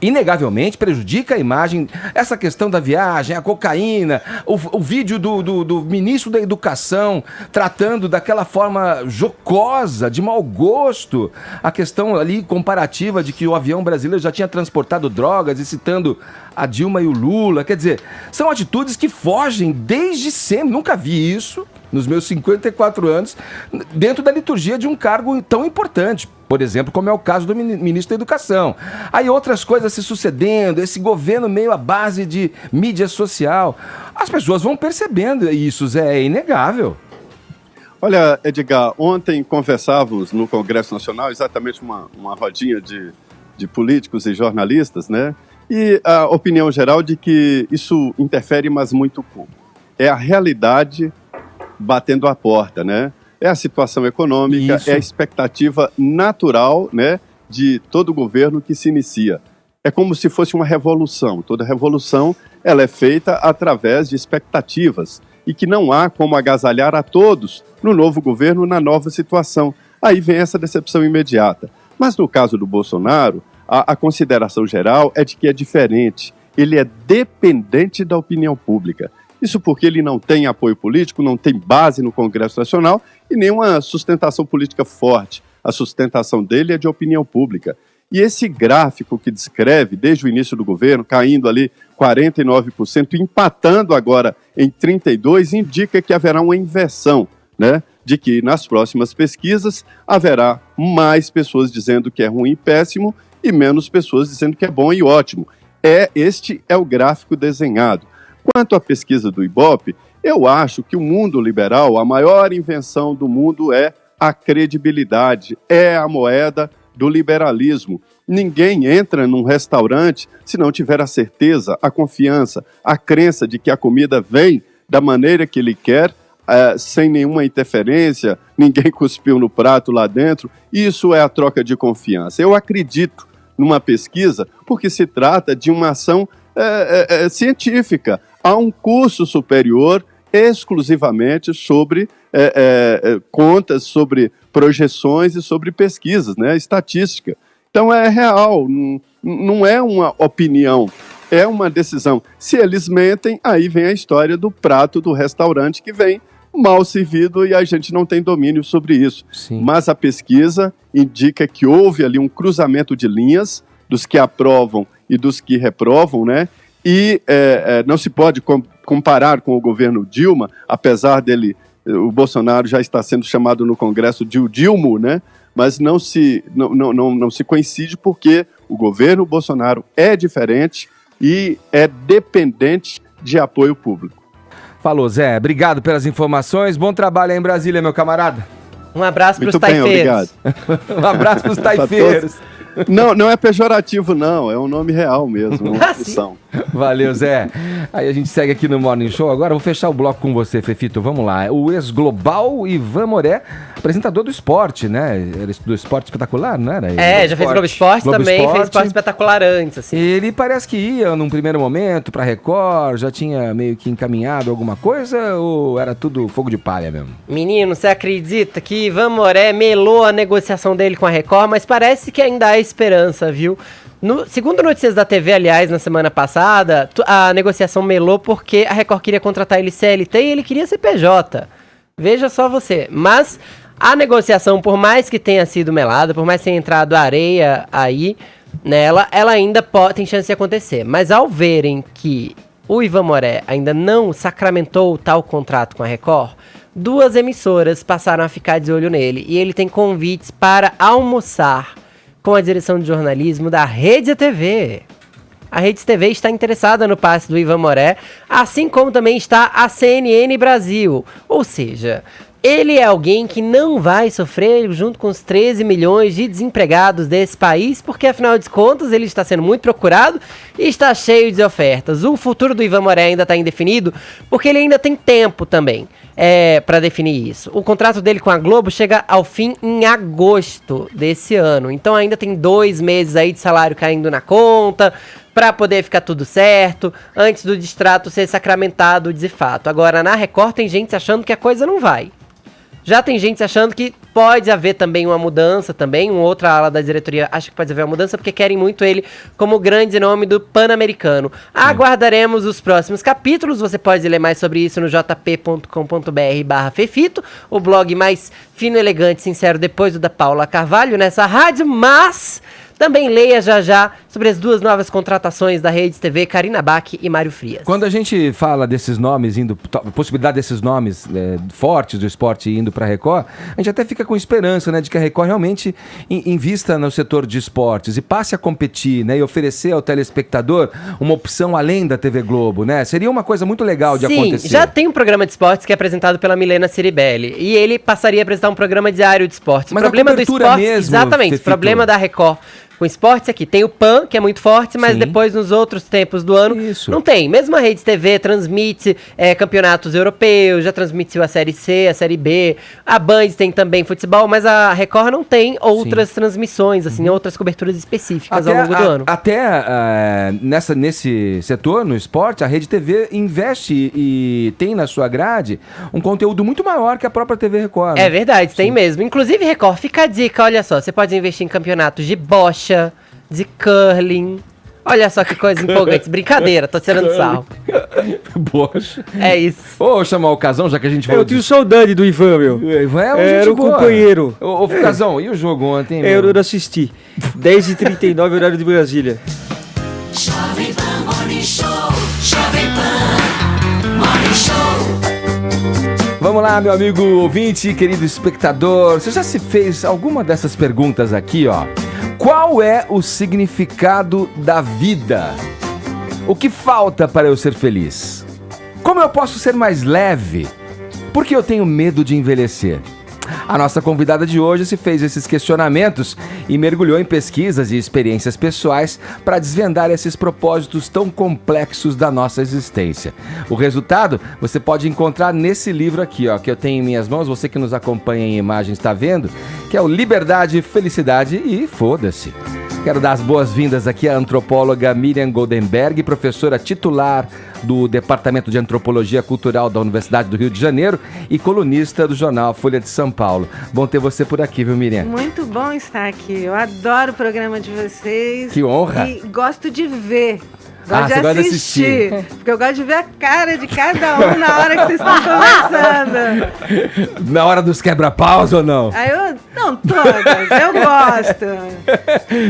inegavelmente prejudica a imagem, essa questão da viagem, a cocaína, o vídeo do ministro da Educação tratando daquela forma jocosa, de mau gosto, a questão ali comparativa de que o avião brasileiro já tinha transportado drogas e citando a Dilma e o Lula. Quer dizer, são atitudes que fogem desde sempre, nunca vi isso nos meus 54 anos, dentro da liturgia de um cargo tão importante, por exemplo, como é o caso do ministro da Educação. Aí outras coisas se sucedendo, esse governo meio à base de mídia social. As pessoas vão percebendo isso, Zé, é inegável. Olha, Edgar, ontem conversávamos no Congresso Nacional, exatamente uma rodinha de políticos e jornalistas, né? E a opinião geral de que isso interfere, mas muito pouco. É a realidade batendo a porta, né? É a situação econômica, é a expectativa natural, né, de todo governo que se inicia. É como se fosse uma revolução. Toda revolução, ela é feita através de expectativas e que não há como agasalhar a todos no novo governo, na nova situação. Aí vem essa decepção imediata. Mas no caso do Bolsonaro, a consideração geral é de que é diferente. Ele é dependente da opinião pública. Isso porque ele não tem apoio político, não tem base no Congresso Nacional e nenhuma sustentação política forte. A sustentação dele é de opinião pública. E esse gráfico que descreve, desde o início do governo, caindo ali 49%, empatando agora em 32%, indica que haverá uma inversão, né? De que nas próximas pesquisas haverá mais pessoas dizendo que é ruim e péssimo e menos pessoas dizendo que é bom e ótimo. Este é o gráfico desenhado. Quanto à pesquisa do Ibope, eu acho que o mundo liberal, a maior invenção do mundo é a credibilidade, é a moeda do liberalismo. Ninguém entra num restaurante se não tiver a certeza, a confiança, a crença de que a comida vem da maneira que ele quer, sem nenhuma interferência, ninguém cuspiu no prato lá dentro. Isso é a troca de confiança. Eu acredito numa pesquisa porque se trata de uma ação científica. Há um curso superior exclusivamente sobre contas, sobre projeções e sobre pesquisas, né, estatística. Então é real, não é uma opinião, é uma decisão. Se eles mentem, aí vem a história do prato do restaurante que vem mal servido e a gente não tem domínio sobre isso. Sim. Mas a pesquisa indica que houve ali um cruzamento de linhas dos que aprovam e dos que reprovam, né? E não se pode comparar com o governo Dilma, apesar dele, o Bolsonaro já está sendo chamado no Congresso de o Dilmo, né? Mas não se coincide porque o governo Bolsonaro é diferente e é dependente de apoio público. Falou, Zé. Obrigado pelas informações. Bom trabalho aí em Brasília, meu camarada. Um abraço para os taifeiros. Um abraço para os taifeiros. Não é pejorativo, não. É um nome real mesmo, uma opção. Valeu, Zé. Aí a gente segue aqui no Morning Show. Agora eu vou fechar o bloco com você, Fefito. Vamos lá. O ex-global Ivan Moré, apresentador do esporte, né? Do Esporte Espetacular, não era? Já fez Globo Esporte também, fez Esporte Espetacular antes, assim. Ele parece que ia, num primeiro momento, pra Record, já tinha meio que encaminhado alguma coisa ou era tudo fogo de palha mesmo? Menino, você acredita que Ivan Moré melou a negociação dele com a Record, mas parece que ainda há esperança, viu? Segundo notícias da TV, aliás, na semana passada, a negociação melou porque a Record queria contratar ele CLT e ele queria CPJ. Veja só você. Mas a negociação, por mais que tenha sido melada, por mais que tenha entrado areia aí nela, ela ainda tem chance de acontecer. Mas ao verem que o Ivan Moré ainda não sacramentou tal contrato com a Record, 2 emissoras passaram a ficar de olho nele. E ele tem convites para almoçar com a direção de jornalismo da Rede TV. A Rede TV está interessada no passe do Ivan Moré, assim como também está a CNN Brasil. Ou seja, ele é alguém que não vai sofrer junto com os 13 milhões de desempregados desse país, porque afinal de contas ele está sendo muito procurado e está cheio de ofertas. O futuro do Ivan Moré ainda está indefinido, porque ele ainda tem tempo também para definir isso. O contrato dele com a Globo chega ao fim em agosto desse ano, então ainda tem 2 meses aí de salário caindo na conta, para poder ficar tudo certo, antes do distrato ser sacramentado de fato. Agora, na Record tem gente achando que a coisa não vai. Já tem gente achando que pode haver também uma mudança, também, uma outra ala da diretoria acha que pode haver uma mudança, porque querem muito ele como grande nome do Pan-Americano. Aguardaremos os próximos capítulos, você pode ler mais sobre isso no jp.com.br/Fefito, o blog mais fino, elegante, sincero, depois do da Paula Carvalho nessa rádio, mas também leia já sobre as 2 novas contratações da Rede TV, Karina Bach e Mário Frias. Quando a gente fala desses nomes, possibilidade desses nomes fortes do esporte indo para a Record, a gente até fica com esperança, né, de que a Record realmente invista no setor de esportes e passe a competir, né, e oferecer ao telespectador uma opção além da TV Globo, né? Seria uma coisa muito legal de acontecer. Já tem um programa de esportes que é apresentado pela Milena Ciribelli e ele passaria a apresentar um programa diário de esportes. Mas o problema do esporte, mesmo, exatamente, Fefito. O problema da Record com esportes aqui, tem o PAN, que é muito forte, mas depois nos outros tempos do ano não tem. Mesmo a Rede TV transmite campeonatos europeus, já transmitiu a Série C, a Série B, a Band tem também futebol, mas a Record não tem outras transmissões, assim, outras coberturas específicas ao longo do ano. Até nesse setor, no esporte, a Rede TV investe e tem na sua grade um conteúdo muito maior que a própria TV Record. É verdade, tem mesmo. Inclusive, Record, fica a dica, olha só, você pode investir em campeonatos de bocha, de curling. Olha só que coisa empolgante. Brincadeira, tô tirando sarro. Bocha. É isso. Ô, chamar o Casão, já que a gente falou. Eu tenho saudade do Ivan, meu. O Ivan era o companheiro. Ô, Casão, e o jogo ontem, meu? Eu não assisti. 10h39, horário de Brasília. Jovem Pan Morning Show. Jovem Pan Morning Show. Vamos lá, meu amigo ouvinte, querido espectador. Você já se fez alguma dessas perguntas aqui, ó? Qual é o significado da vida? O que falta para eu ser feliz? Como eu posso ser mais leve? Por que eu tenho medo de envelhecer? A nossa convidada de hoje se fez esses questionamentos e mergulhou em pesquisas e experiências pessoais para desvendar esses propósitos tão complexos da nossa existência. O resultado você pode encontrar nesse livro aqui, ó, que eu tenho em minhas mãos, você que nos acompanha em imagens está vendo, que é o Liberdade, Felicidade e Foda-se. Quero dar as boas-vindas aqui à antropóloga Miriam Goldenberg, professora titular do Departamento de Antropologia Cultural da Universidade do Rio de Janeiro e colunista do jornal Folha de São Paulo. Bom ter você por aqui, viu, Miriam? Muito bom estar aqui. Eu adoro o programa de vocês. Que honra! E gosto de ver. Você gosta de assistir. Porque eu gosto de ver a cara de cada um na hora que vocês estão conversando. Na hora dos quebra-paus ou não? Não, todas. Eu gosto.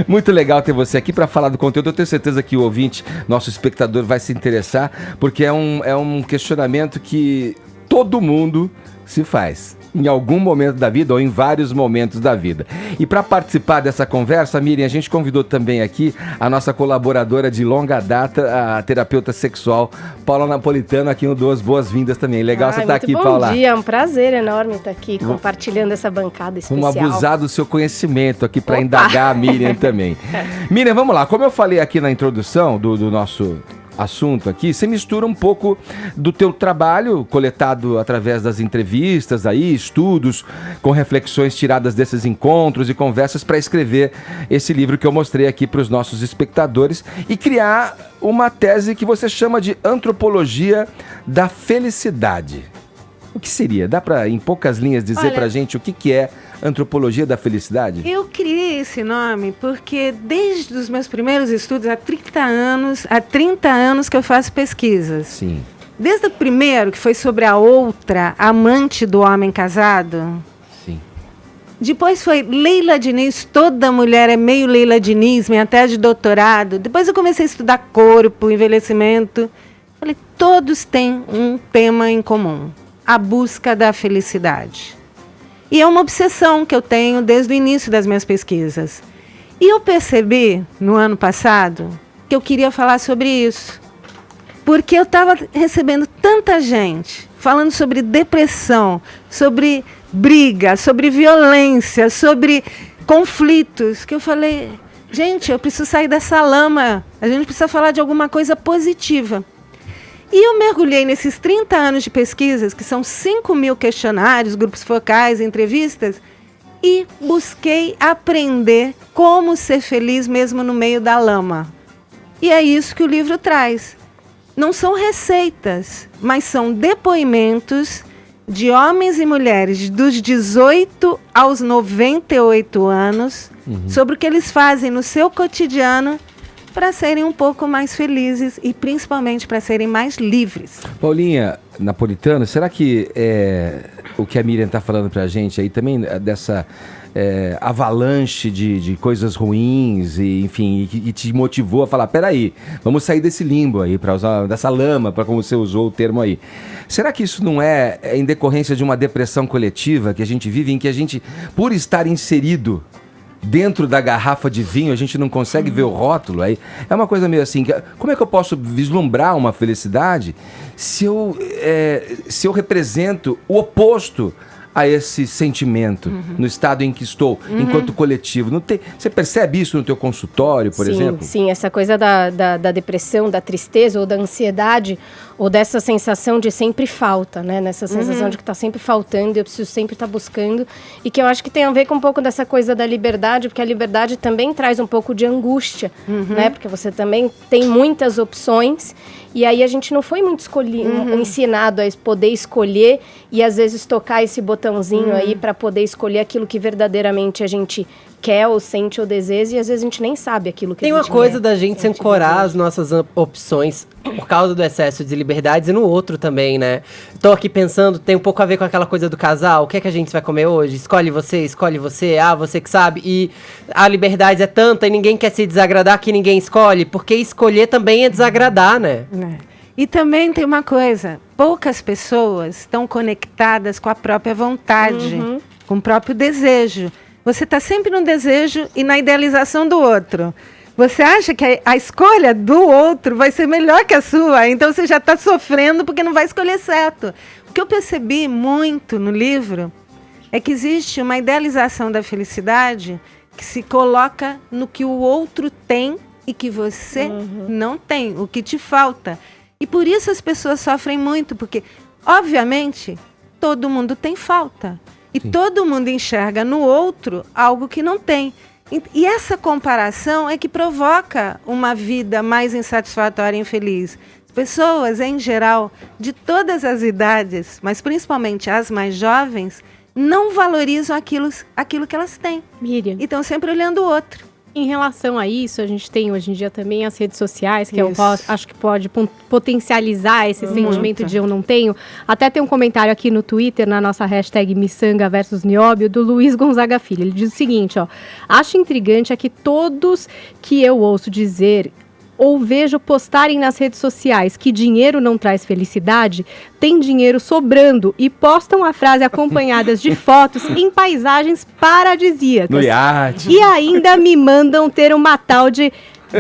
Muito legal ter você aqui para falar do conteúdo. Eu tenho certeza que o ouvinte, nosso espectador, vai se interessar, porque é um questionamento que todo mundo se faz. Em algum momento da vida ou em vários momentos da vida. E para participar dessa conversa, Miriam, a gente convidou também aqui a nossa colaboradora de longa data, a terapeuta sexual, Paula Napolitano, aqui no Duas Boas-Vindas também. Legal você estar aqui, Paula. Bom dia, é um prazer enorme estar aqui compartilhando essa bancada especial. Vamos abusar do seu conhecimento aqui para indagar a Miriam também. Miriam, vamos lá. Como eu falei aqui na introdução do nosso assunto aqui, você mistura um pouco do teu trabalho coletado através das entrevistas aí, estudos, com reflexões tiradas desses encontros e conversas para escrever esse livro que eu mostrei aqui para os nossos espectadores e criar uma tese que você chama de Antropologia da Felicidade. O que seria? Dá para, em poucas linhas, dizer pra gente o que é Antropologia da Felicidade? Eu criei esse nome porque desde os meus primeiros estudos, há 30 anos que eu faço pesquisas. Sim. Desde o primeiro, que foi sobre a outra, amante do homem casado. Sim. Depois foi Leila Diniz, toda mulher é meio Leila Diniz, minha tese de doutorado. Depois eu comecei a estudar corpo, envelhecimento. Falei, todos têm um tema em comum. A busca da felicidade. E é uma obsessão que eu tenho desde o início das minhas pesquisas. E eu percebi, no ano passado, que eu queria falar sobre isso. Porque eu estava recebendo tanta gente falando sobre depressão, sobre briga, sobre violência, sobre conflitos, que eu falei, gente, eu preciso sair dessa lama. A gente precisa falar de alguma coisa positiva. E eu mergulhei nesses 30 anos de pesquisas, que são 5.000 questionários, grupos focais, entrevistas, e busquei aprender como ser feliz mesmo no meio da lama. E é isso que o livro traz. Não são receitas, mas são depoimentos de homens e mulheres dos 18 aos 98 anos, sobre o que eles fazem no seu cotidiano para serem um pouco mais felizes e principalmente para serem mais livres. Paulinha Napolitano, será que o que a Miriam está falando para a gente aí também dessa avalanche de coisas ruins e enfim, e te motivou a falar, peraí, vamos sair desse limbo aí, para usar dessa lama, para como você usou o termo aí. Será que isso não é em decorrência de uma depressão coletiva que a gente vive, em que a gente, por estar inserido dentro da garrafa de vinho, a gente não consegue ver o rótulo aí? É uma coisa meio assim, como é que eu posso vislumbrar uma felicidade se eu represento o oposto a esse sentimento no estado em que estou, enquanto coletivo? Não tem, você percebe isso no teu consultório, por exemplo? Sim, essa coisa da depressão, da tristeza ou da ansiedade, ou dessa sensação de sempre falta, né? Nessa sensação de que está sempre faltando, eu preciso sempre estar buscando, e que eu acho que tem a ver com um pouco dessa coisa da liberdade, porque a liberdade também traz um pouco de angústia, né? Porque você também tem muitas opções, e aí a gente não foi muito ensinado a poder escolher e às vezes tocar esse botãozinho aí para poder escolher aquilo que verdadeiramente a gente quer ou sente ou deseja, e às vezes a gente nem sabe aquilo que tem a gente uma coisa da gente se ancorar as nossas opções por causa do excesso de liberdades e no outro também, né? Tô aqui pensando, tem um pouco a ver com aquela coisa do casal, o que é que a gente vai comer hoje? Escolhe você, você que sabe. E a liberdade é tanta e ninguém quer se desagradar que ninguém escolhe, porque escolher também é desagradar, né? E também tem uma coisa, poucas pessoas estão conectadas com a própria vontade, com o próprio desejo. Você está sempre no desejo e na idealização do outro. Você acha que a escolha do outro vai ser melhor que a sua, então você já está sofrendo porque não vai escolher certo. O que eu percebi muito no livro é que existe uma idealização da felicidade que se coloca no que o outro tem e que você não tem, o que te falta. E por isso as pessoas sofrem muito, porque, obviamente, todo mundo tem falta. E todo mundo enxerga no outro algo que não tem. E essa comparação é que provoca uma vida mais insatisfatória e infeliz. Pessoas, em geral, de todas as idades, mas principalmente as mais jovens, não valorizam aquilo que elas têm. Miriam. E estão sempre olhando o outro. Em relação a isso, a gente tem hoje em dia também as redes sociais, que acho que pode potencializar esse sentimento de eu não tenho. Até tem um comentário aqui no Twitter, na nossa hashtag Missanga versus Nióbio, do Luiz Gonzaga Filho. Ele diz o seguinte, ó: acho intrigante é que todos que eu ouço dizer ou vejo postarem nas redes sociais que dinheiro não traz felicidade, tem dinheiro sobrando e postam a frase acompanhadas de fotos em paisagens paradisíacas. No iate. E ainda me mandam ter uma tal de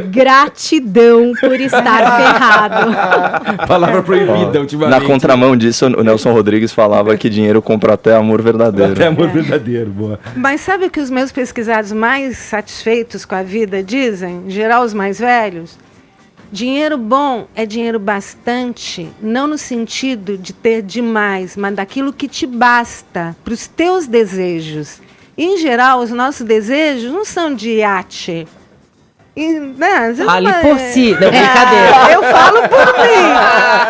gratidão por estar ferrado. Palavra proibida ultimamente. Na contramão disso, o Nelson Rodrigues falava que dinheiro compra até amor verdadeiro. Até amor verdadeiro, boa. Mas sabe o que os meus pesquisados mais satisfeitos com a vida dizem? Em geral, os mais velhos? Dinheiro bom é dinheiro bastante, não no sentido de ter demais, mas daquilo que te basta para os teus desejos. E, em geral, os nossos desejos não são de iate. Fale por si, não, brincadeira. Eu falo por mim.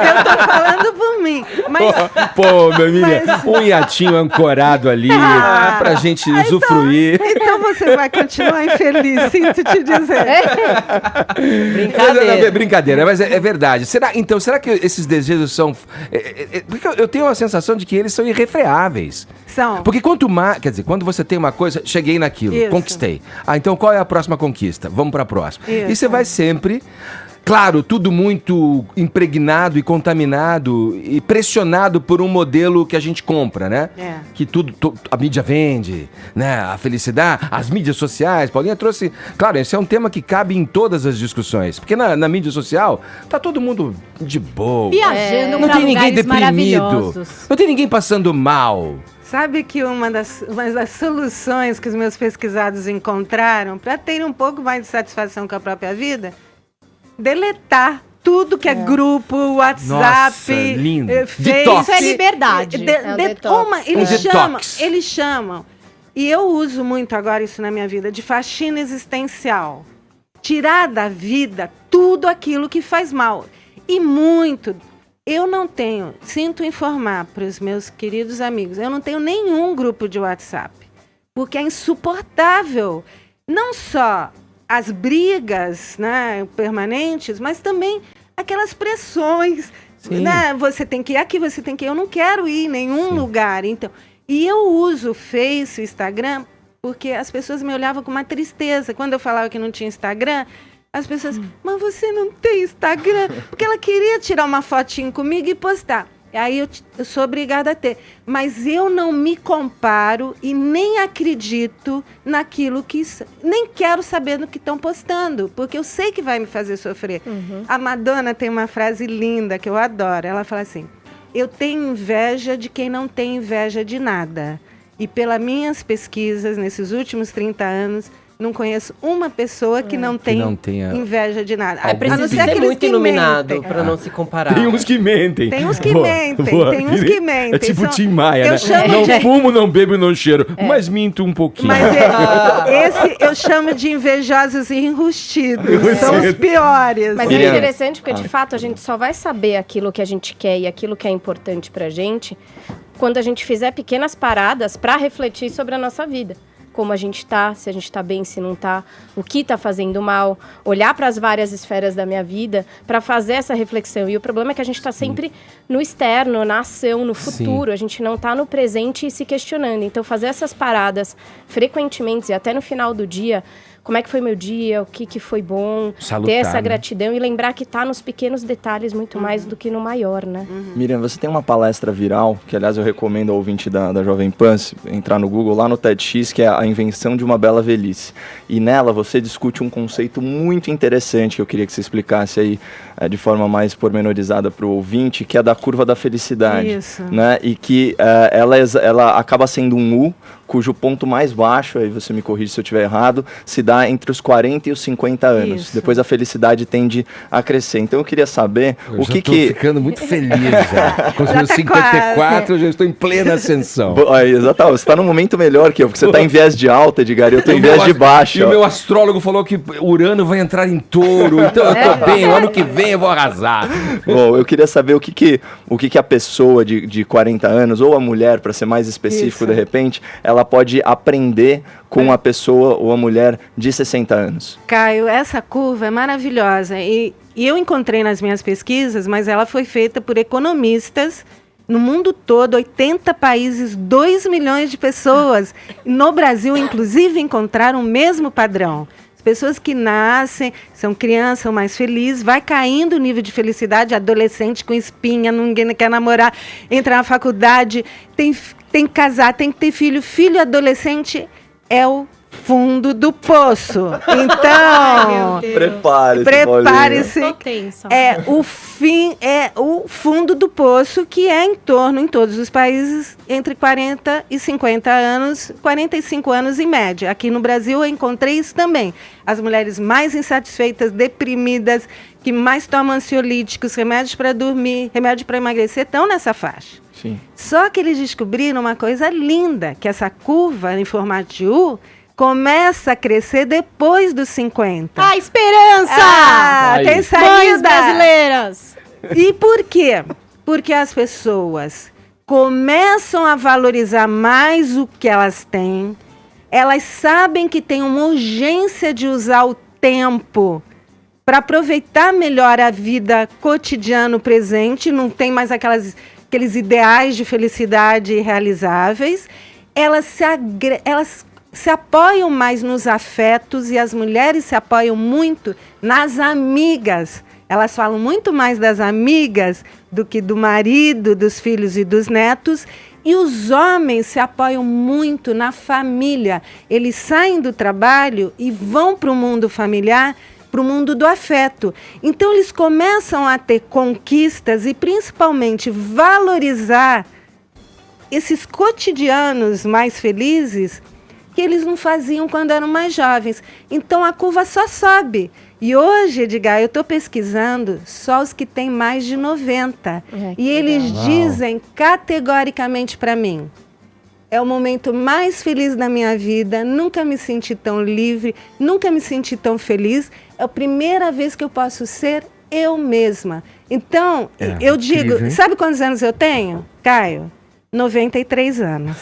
Eu tô falando por mim. Mas, pô, meu amigo, um iatinho ancorado ali pra gente usufruir. Então você vai continuar infeliz, sinto te dizer. Brincadeira. Brincadeira, mas é verdade. Será que esses desejos são... Porque eu tenho a sensação de que eles são irrefreáveis. São. Porque quanto mais... Quer dizer, quando você tem uma coisa, cheguei naquilo, conquistei. Então qual é a próxima conquista? Vamos pra próxima. Isso. E você vai sempre... Claro, tudo muito impregnado e contaminado e pressionado por um modelo que a gente compra, né? Que a mídia vende, né? A felicidade, as mídias sociais. Paulinha trouxe... Claro, esse é um tema que cabe em todas as discussões. Porque na mídia social, tá todo mundo de boa. Viajando não pra tem ninguém lugares deprimido. Não tem ninguém passando mal. Sabe que uma das soluções que os meus pesquisados encontraram para terem um pouco mais de satisfação com a própria vida? Deletar tudo que é grupo, WhatsApp, Nossa, lindo. Facebook. Isso é liberdade. Eles chamam, e eu uso muito agora isso na minha vida, de faxina existencial. Tirar da vida tudo aquilo que faz mal. E muito... Eu não tenho, sinto informar para os meus queridos amigos, eu não tenho nenhum grupo de WhatsApp, porque é insuportável. Não só as brigas, né, permanentes, mas também aquelas pressões. Né? Você tem que ir aqui, você tem que ir. Eu não quero ir em nenhum lugar. Então, e eu uso o Face, o Instagram, porque as pessoas me olhavam com uma tristeza. Quando eu falava que não tinha Instagram... As pessoas, mas você não tem Instagram? Porque ela queria tirar uma fotinho comigo e postar. Aí eu sou obrigada a ter. Mas eu não me comparo e nem acredito naquilo que... Nem quero saber do que estão postando, porque eu sei que vai me fazer sofrer. A Madonna tem uma frase linda que eu adoro. Ela fala assim, eu tenho inveja de quem não tem inveja de nada. E pelas minhas pesquisas, nesses últimos 30 anos... Não conheço uma pessoa que não tenha inveja de nada. É preciso ser muito iluminado para não se comparar. Tem uns que mentem. Tem uns que mentem. É tipo Tim Maia, né? Não fumo, não bebo e não cheiro. Mas minto um pouquinho. Mas esse eu chamo de invejosos e enrustidos. São os piores. Mas é interessante porque, de fato, a gente só vai saber aquilo que a gente quer e aquilo que é importante pra gente quando a gente fizer pequenas paradas para refletir sobre a nossa vida. Como a gente tá, se a gente tá bem, se não tá, o que tá fazendo mal, olhar para as várias esferas da minha vida para fazer essa reflexão. E o problema é que a gente tá sempre no externo, na ação, no futuro, a gente não tá no presente e se questionando. Então fazer essas paradas frequentemente e até no final do dia, como é que foi meu dia, o que foi bom, Salutar, ter essa né? gratidão e lembrar que tá nos pequenos detalhes muito mais do que no maior, né? Miriam, você tem uma palestra viral, que aliás eu recomendo ao ouvinte da Jovem Pan entrar no Google, lá no TEDx, que é a invenção de uma bela velhice. E nela você discute um conceito muito interessante que eu queria que você explicasse aí de forma mais pormenorizada para o ouvinte, que é da curva da felicidade. Isso. Né? E que ela acaba sendo um U, cujo ponto mais baixo, aí você me corrige se eu estiver errado, se dá entre os 40 e os 50 anos. Isso. Depois a felicidade tende a crescer. Então eu queria saber Eu já tô ficando muito feliz já. Com os meus 54, eu já estou em plena ascensão. Exatamente, você está num momento melhor que eu, porque você está em viés de alta, Edgar, e eu estou em viés de baixa. E o meu astrólogo falou que Urano vai entrar em touro, então eu tô bem, o ano que vem eu vou arrasar. Bom, eu queria saber o que a pessoa de 40 anos, ou a mulher, para ser mais específico de repente, ela pode aprender com a pessoa ou a mulher de 60 anos. Caio, essa curva é maravilhosa e eu encontrei nas minhas pesquisas, mas ela foi feita por economistas no mundo todo, 80 países, 2 milhões de pessoas. No Brasil, inclusive, encontraram o mesmo padrão. As pessoas que nascem, são crianças, são mais felizes, vai caindo o nível de felicidade, adolescente com espinha, ninguém quer namorar, entra na faculdade, tem que casar, tem que ter filho. Filho adolescente é o fundo do poço. Então, prepare-se. É o fundo do poço, que é em todos os países, entre 40 e 50 anos, 45 anos em média. Aqui no Brasil eu encontrei isso também. As mulheres mais insatisfeitas, deprimidas, que mais tomam ansiolíticos, remédios para dormir, remédio para emagrecer, estão nessa faixa. Sim. Só que eles descobriram uma coisa linda, que essa curva em formato de U começa a crescer depois dos 50. A esperança! Tem saída! Mães brasileiras! E por quê? Porque as pessoas começam a valorizar mais o que elas têm, elas sabem que tem uma urgência de usar o tempo para aproveitar melhor a vida cotidiana, presente, não tem mais aqueles ideais de felicidade realizáveis, elas se apoiam mais nos afetos, e as mulheres se apoiam muito nas amigas. Elas falam muito mais das amigas do que do marido, dos filhos e dos netos. E os homens se apoiam muito na família. Eles saem do trabalho e vão para o mundo familiar, para o mundo do afeto. Então eles começam a ter conquistas e principalmente valorizar esses cotidianos mais felizes que eles não faziam quando eram mais jovens. Então a curva só sobe. E hoje, Edgar, eu estou pesquisando só os que têm mais de 90. E eles dizem categoricamente para mim: é o momento mais feliz da minha vida, nunca me senti tão livre, nunca me senti tão feliz. É a primeira vez que eu posso ser eu mesma. Então, eu digo, incrível, sabe quantos anos eu tenho, Caio? 93 anos.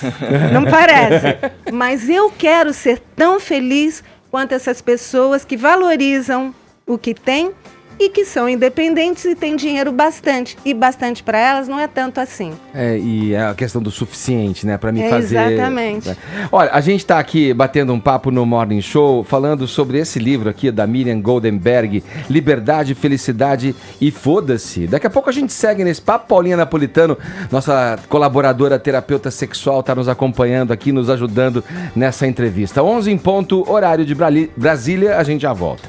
Não parece. Mas eu quero ser tão feliz quanto essas pessoas que valorizam o que têm e que são independentes e têm dinheiro bastante. E bastante para elas não é tanto assim. E é a questão do suficiente, né? Para me fazer... Exatamente. Olha, a gente tá aqui batendo um papo no Morning Show, falando sobre esse livro aqui da Miriam Goldenberg, Liberdade, Felicidade e Foda-se. Daqui a pouco a gente segue nesse papo. Paulinha Napolitano, nossa colaboradora terapeuta sexual, tá nos acompanhando aqui, nos ajudando nessa entrevista. 11 em ponto, horário de Brasília, a gente já volta.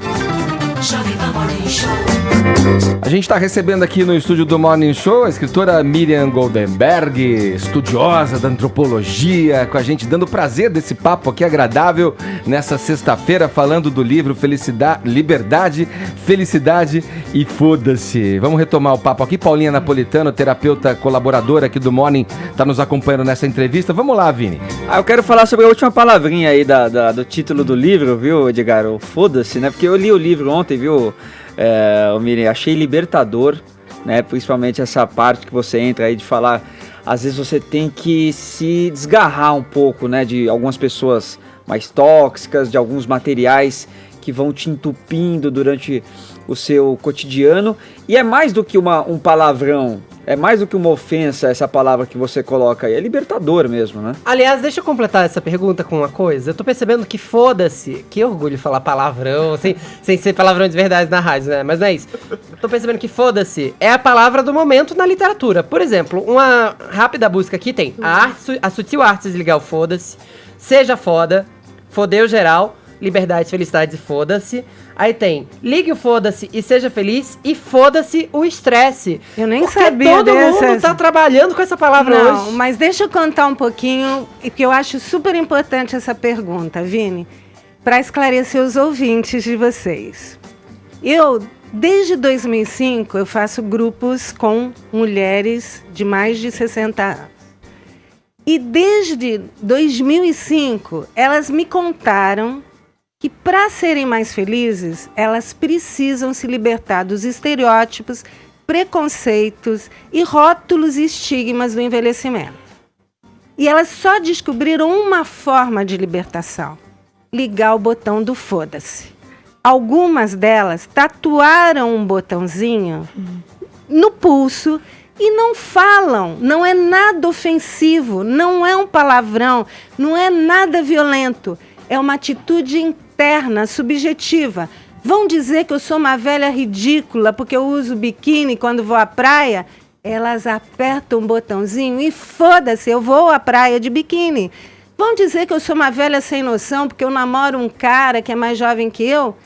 A gente está recebendo aqui no estúdio do Morning Show a escritora Miriam Goldenberg, estudiosa da antropologia, com a gente, dando prazer desse papo aqui agradável nessa sexta-feira, falando do livro Liberdade, Felicidade e Foda-se. Vamos retomar o papo aqui. Paulinha Napolitano, terapeuta colaboradora aqui do Morning, está nos acompanhando nessa entrevista. Vamos lá, Vini. Eu quero falar sobre a última palavrinha aí do título do livro, viu, Edgar? O Foda-se, né? Porque eu li o livro ontem, viu, Miriam, achei libertador, né? Principalmente essa parte que você entra aí de falar, às vezes você tem que se desgarrar um pouco, né? De algumas pessoas mais tóxicas, de alguns materiais que vão te entupindo durante o seu cotidiano. E é mais do que um palavrão, é mais do que uma ofensa essa palavra que você coloca aí, é libertador mesmo, né? Aliás, deixa eu completar essa pergunta com uma coisa. Eu tô percebendo que foda-se, que orgulho falar palavrão, sem ser palavrão de verdade na rádio, né? Mas não é isso. Tô percebendo que foda-se é a palavra do momento na literatura. Por exemplo, uma rápida busca aqui tem a sutil arte de desligar o foda-se, seja foda, fodeu geral, liberdade, felicidade e foda-se. Aí tem, ligue o foda-se e seja feliz e foda-se o estresse. Eu nem porque sabia todo mundo tá trabalhando com essa palavra hoje. Não, mas deixa eu contar um pouquinho, porque eu acho super importante essa pergunta, Vini, para esclarecer os ouvintes de vocês. Desde 2005, eu faço grupos com mulheres de mais de 60 anos. E desde 2005, elas me contaram que para serem mais felizes, elas precisam se libertar dos estereótipos, preconceitos e rótulos e estigmas do envelhecimento. E elas só descobriram uma forma de libertação: ligar o botão do foda-se. Algumas delas tatuaram um botãozinho no pulso e não falam, não é nada ofensivo, não é um palavrão, não é nada violento. É uma atitude interna, subjetiva. Vão dizer que eu sou uma velha ridícula porque eu uso biquíni quando vou à praia? Elas apertam um botãozinho e foda-se, eu vou à praia de biquíni. Vão dizer que eu sou uma velha sem noção porque eu namoro um cara que é mais jovem que eu?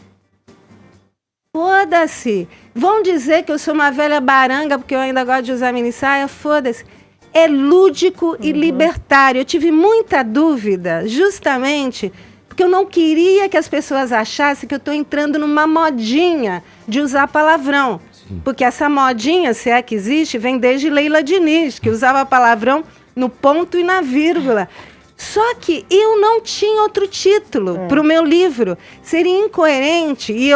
Foda-se. Vão dizer que eu sou uma velha baranga porque eu ainda gosto de usar mini saia? Foda-se. É lúdico e libertário. Eu tive muita dúvida, justamente porque eu não queria que as pessoas achassem que eu estou entrando numa modinha de usar palavrão. Sim. Porque essa modinha, se é que existe, vem desde Leila Diniz, que usava palavrão no ponto e na vírgula. Só que eu não tinha outro título para o meu livro. Seria incoerente, e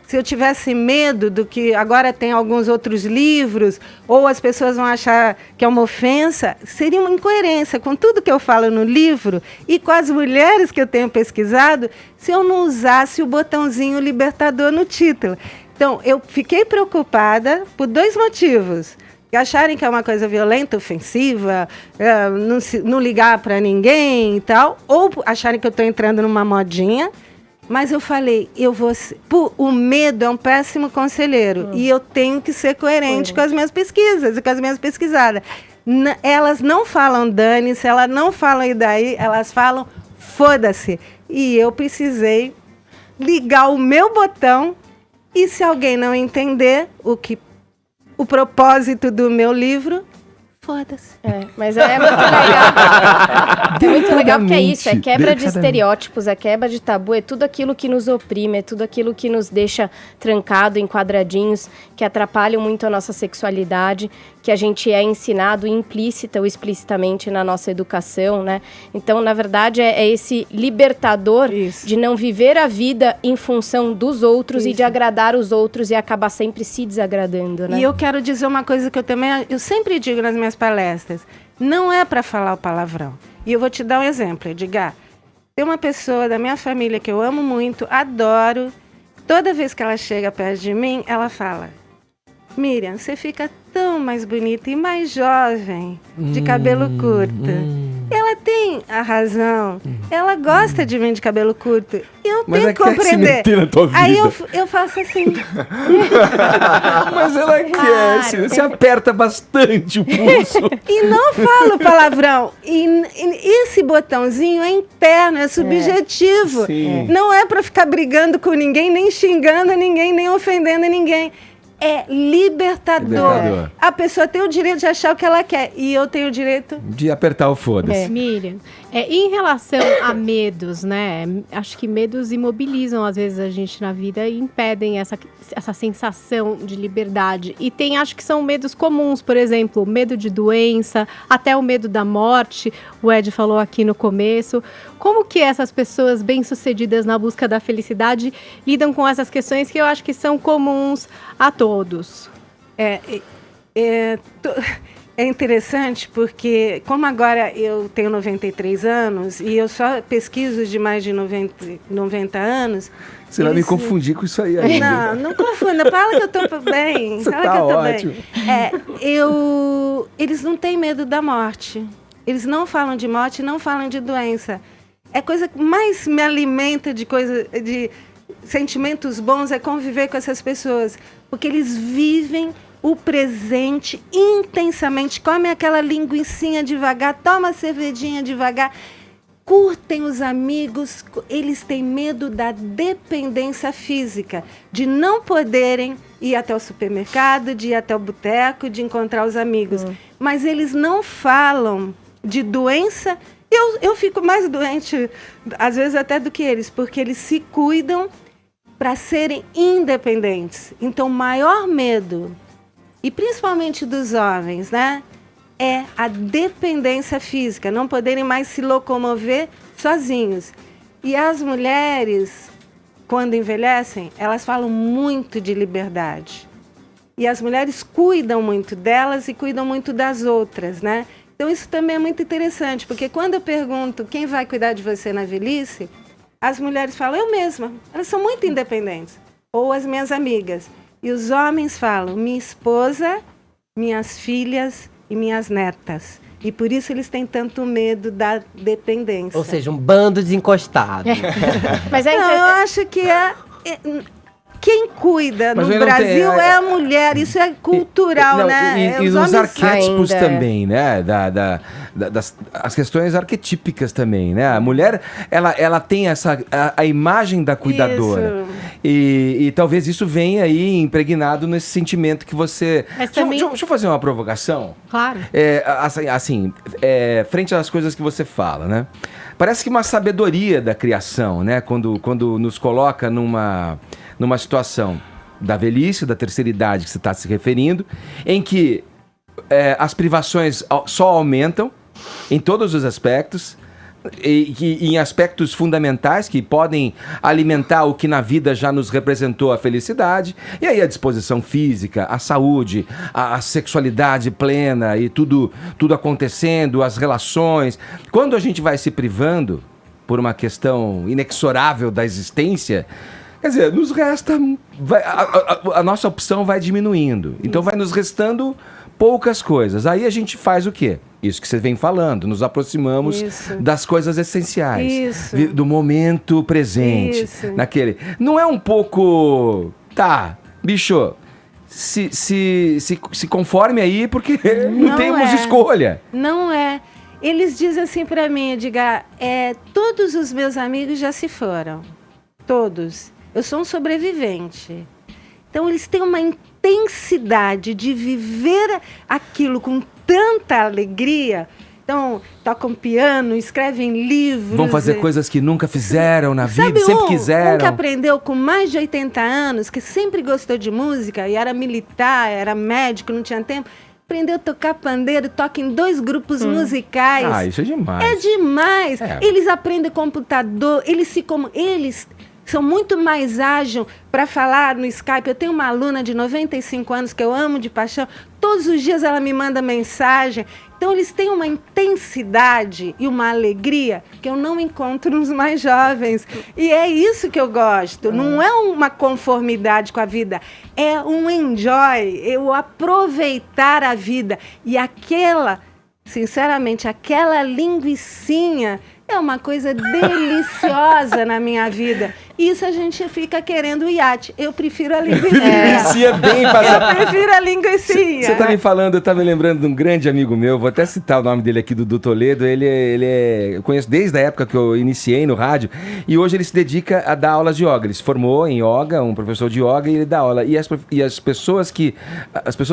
se eu tivesse medo do que agora tem alguns outros livros, ou as pessoas vão achar que é uma ofensa, seria uma incoerência com tudo que eu falo no livro e com as mulheres que eu tenho pesquisado, se eu não usasse o botãozinho libertador no título. Então, eu fiquei preocupada por 2 motivos. Acharem que é uma coisa violenta, ofensiva, não ligar para ninguém e tal, ou acharem que eu estou entrando numa modinha. Mas eu falei, o medo é um péssimo conselheiro e eu tenho que ser coerente com as minhas pesquisas e com as minhas pesquisadas. Elas não falam dane-se, elas não falam e daí, elas falam foda-se. E eu precisei ligar o meu botão e se alguém não entender o propósito do meu livro, foda-se. Mas é muito legal. É muito legal porque é isso, é quebra de estereótipos, é quebra de tabu, é tudo aquilo que nos oprime, é tudo aquilo que nos deixa trancado em quadradinhos, que atrapalham muito a nossa sexualidade, que a gente é ensinado implícita ou explicitamente na nossa educação, né? Então, na verdade, é esse libertador de não viver a vida em função dos outros e de agradar os outros e acabar sempre se desagradando, né? E eu quero dizer uma coisa que eu sempre digo nas minhas palestras, não é para falar o palavrão. E eu vou te dar um exemplo, Edgar. Tem uma pessoa da minha família que eu amo muito, adoro. Toda vez que ela chega perto de mim, ela fala: Miriam, você fica tão mais bonita e mais jovem, de cabelo curto. Ela tem a razão. Ela gosta de mim de cabelo curto. Eu tenho que compreender. Na tua vida. Aí eu faço assim. Mas ela quer. Você aperta bastante o pulso. E não falo palavrão. E esse botãozinho é interno, é subjetivo. Não é para ficar brigando com ninguém, nem xingando ninguém, nem ofendendo ninguém. É libertador. A pessoa tem o direito de achar o que ela quer. E eu tenho o direito de apertar o foda-se. Miriam, em relação a medos, né? Acho que medos imobilizam, às vezes, a gente na vida e impedem essa sensação de liberdade. E acho que são medos comuns, por exemplo, medo de doença, até o medo da morte. O Ed falou aqui no começo. Como que essas pessoas bem-sucedidas na busca da felicidade lidam com essas questões que eu acho que são comuns a todos? É É interessante porque, como agora eu tenho 93 anos e eu só pesquiso de mais de 90 anos... Você vai me confundir com isso aí ainda. Não confunda. Fala que eu estou bem. Você fala tá que eu tô ótimo. Bem. Eles não têm medo da morte. Eles não falam de morte, não falam de doença. A coisa que mais me alimenta de sentimentos bons é conviver com essas pessoas. Porque eles vivem o presente intensamente. Comem aquela linguicinha devagar, toma a cervejinha devagar. Curtem os amigos, eles têm medo da dependência física, de não poderem ir até o supermercado, de ir até o boteco, de encontrar os amigos. Mas eles não falam de doença. Eu fico mais doente, às vezes até do que eles, porque eles se cuidam para serem independentes. Então, o maior medo, e principalmente dos homens, né? É a dependência física, não poderem mais se locomover sozinhos. E as mulheres, quando envelhecem, elas falam muito de liberdade. E as mulheres cuidam muito delas e cuidam muito das outras, né? Então isso também é muito interessante, porque quando eu pergunto quem vai cuidar de você na velhice, as mulheres falam, eu mesma. Elas são muito independentes. Ou as minhas amigas. E os homens falam, minha esposa, minhas filhas e minhas netas. E por isso eles têm tanto medo da dependência. Ou seja, um bando desencostado. Mas eu acho que quem cuida no Brasil é a mulher, isso é cultural, né? E os arquétipos também, né? As questões arquetípicas também, né? A mulher, ela tem a imagem da cuidadora. E talvez isso venha aí impregnado nesse sentimento que você... Deixa eu fazer uma provocação. Claro. Frente às coisas que você fala, né? Parece que uma sabedoria da criação, né? Quando nos coloca numa situação da velhice, da terceira idade que você está se referindo, em que as privações só aumentam em todos os aspectos, e em aspectos fundamentais que podem alimentar o que na vida já nos representou a felicidade, e aí a disposição física, a saúde, a sexualidade plena e tudo acontecendo, as relações. Quando a gente vai se privando por uma questão inexorável da existência, quer dizer, nos resta... A nossa opção vai diminuindo. Então vai nos restando poucas coisas. Aí a gente faz o quê? Isso que você vem falando. Nos aproximamos das coisas essenciais. Do momento presente. Naquele. Não é um pouco... Tá, bicho... Se conforme aí, porque não temos escolha. Não é. Eles dizem assim pra mim, Edgar, todos os meus amigos já se foram. Todos. Eu sou um sobrevivente. Então, eles têm uma intensidade de viver aquilo com tanta alegria. Então, tocam piano, escrevem livros. Vão fazer coisas que nunca fizeram na vida, sempre quiseram. Um que aprendeu com mais de 80 anos, que sempre gostou de música, e era militar, era médico, não tinha tempo. Aprendeu a tocar pandeiro, toca em 2 grupos musicais. Ah, isso é demais. É demais. Eles aprendem computador, eles são muito mais ágeis para falar no Skype. Eu tenho uma aluna de 95 anos que eu amo de paixão. Todos os dias ela me manda mensagem. Então, eles têm uma intensidade e uma alegria que eu não encontro nos mais jovens. E é isso que eu gosto. Não é uma conformidade com a vida. É um enjoy, eu aproveitar a vida. E sinceramente, aquela linguicinha é uma coisa deliciosa na minha vida. Isso a gente fica querendo o iate. Eu prefiro a linguicinha. Eu prefiro a linguicinha. Você tá me falando, eu tava me lembrando de um grande amigo meu, vou até citar o nome dele aqui, Dudu Toledo. Eu conheço desde a época que eu iniciei no rádio, e hoje ele se dedica a dar aulas de yoga. Ele se formou em yoga, um professor de yoga, e ele dá aula. E as pessoas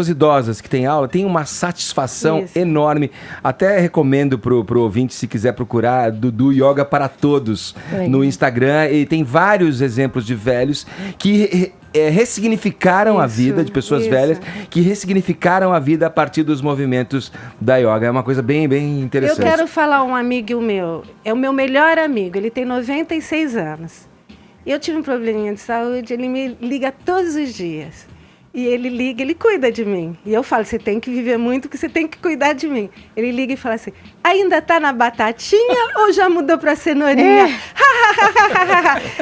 idosas que têm aula têm uma satisfação enorme. Até recomendo pro ouvinte, se quiser procurar, Dudu Yoga para Todos no Instagram, e tem vários exemplos de velhos que ressignificaram a vida, de pessoas velhas que ressignificaram a vida a partir dos movimentos da yoga. É uma coisa bem, bem interessante. Eu quero falar um amigo meu, é o meu melhor amigo, ele tem 96 anos. Eu tive um probleminha de saúde, ele me liga todos os dias. E ele liga, ele cuida de mim. E eu falo, você tem que viver muito, que você tem que cuidar de mim. Ele liga e fala assim, ainda tá na batatinha ou já mudou pra cenourinha?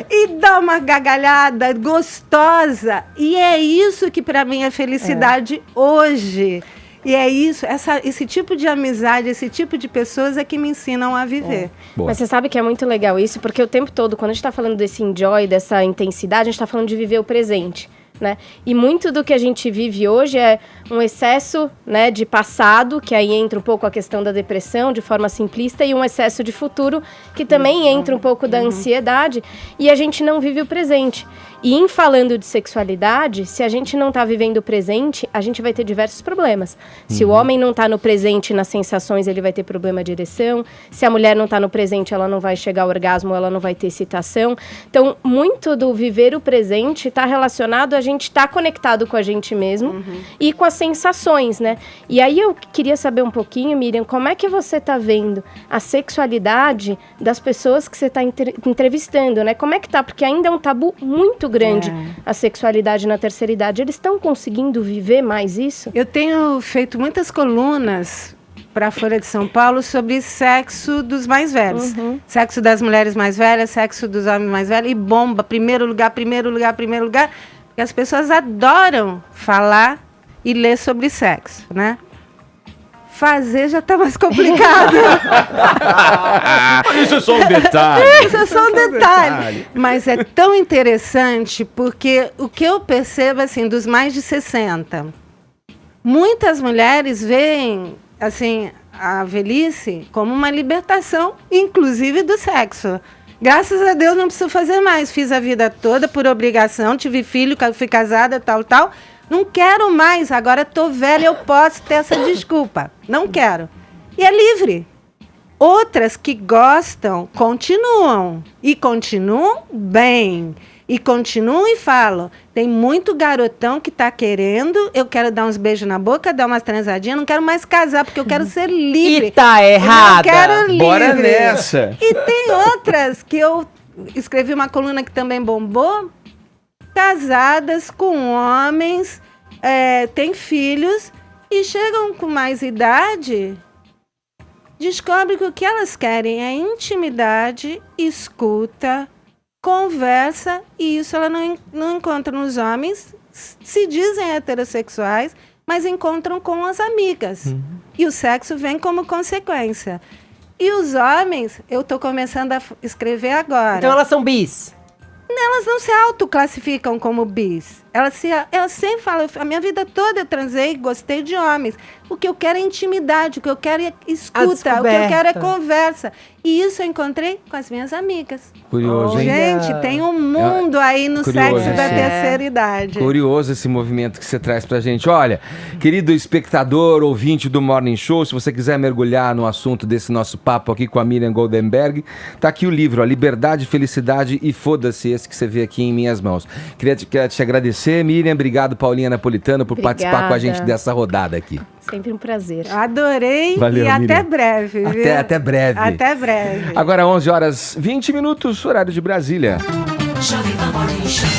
E dá uma gargalhada gostosa. E é isso que pra mim é felicidade hoje. E é isso, esse tipo de amizade, esse tipo de pessoas é que me ensinam a viver. Mas você sabe que é muito legal isso, porque o tempo todo, quando a gente tá falando desse enjoy, dessa intensidade, a gente tá falando de viver o presente. Né? E muito do que a gente vive hoje é um excesso, né, de passado, que aí entra um pouco a questão da depressão de forma simplista, e um excesso de futuro, que também entra um pouco da ansiedade, e a gente não vive o presente. E em falando de sexualidade, se a gente não está vivendo o presente, a gente vai ter diversos problemas. Se o homem não está no presente nas sensações, ele vai ter problema de ereção. Se a mulher não está no presente, ela não vai chegar ao orgasmo, ela não vai ter excitação. Então, muito do viver o presente está relacionado a gente estar conectado com a gente mesmo e com as sensações, né? E aí eu queria saber um pouquinho, Miriam, como é que você está vendo a sexualidade das pessoas que você está entrevistando, né? Como é que tá? Porque ainda é um tabu muito grande a sexualidade na terceira idade. Eles estão conseguindo viver mais isso? Eu tenho feito muitas colunas para a Folha de São Paulo sobre sexo dos mais velhos. Sexo das mulheres mais velhas, sexo dos homens mais velhos. E bomba, primeiro lugar. Porque as pessoas adoram falar e ler sobre sexo, né? Fazer já está mais complicado. Isso é só um detalhe. Isso é só um detalhe. Mas é tão interessante porque o que eu percebo, assim, dos mais de 60, muitas mulheres veem, assim, a velhice como uma libertação, inclusive do sexo. Graças a Deus não preciso fazer mais. Fiz a vida toda por obrigação, tive filho, fui casada, tal. Não quero mais, agora estou velha, eu posso ter essa desculpa. Não quero. E é livre. Outras que gostam, continuam. E continuam bem. E continuam e falam. Tem muito garotão que está querendo, eu quero dar uns beijos na boca, dar umas transadinhas, não quero mais casar, porque eu quero ser livre. E tá errada. Eu quero livre. Bora nessa. E tem outras que eu escrevi uma coluna que também bombou, casadas com homens, têm filhos e chegam com mais idade, descobrem que o que elas querem é intimidade, escuta, conversa, e isso ela não encontra nos homens, se dizem heterossexuais, mas encontram com as amigas. E o sexo vem como consequência. E os homens, eu estou começando a escrever agora. Então elas são bis? Elas não se autoclassificam como bis. Elas sempre falam, a minha vida toda eu transei, gostei de homens. O que eu quero é intimidade, o que eu quero é escuta, o que eu quero é conversa. E isso eu encontrei com as minhas amigas. Curioso, hein? Gente, tem um mundo aí no sexo da terceira idade. Curioso esse movimento que você traz pra gente. Olha, querido espectador, ouvinte do Morning Show, se você quiser mergulhar no assunto desse nosso papo aqui com a Miriam Goldenberg, tá aqui o livro, ó, Liberdade, Felicidade e Foda-se, esse que você vê aqui em minhas mãos. Queria te agradecer, Miriam. Obrigado, Paulinha Napolitano, por participar com a gente dessa rodada aqui. Sempre um prazer. Adorei. Valeu, e Miriam. até breve. Viu? Até breve. Até breve. Agora 11h20, horário de Brasília. Jovem Pan Morning Show.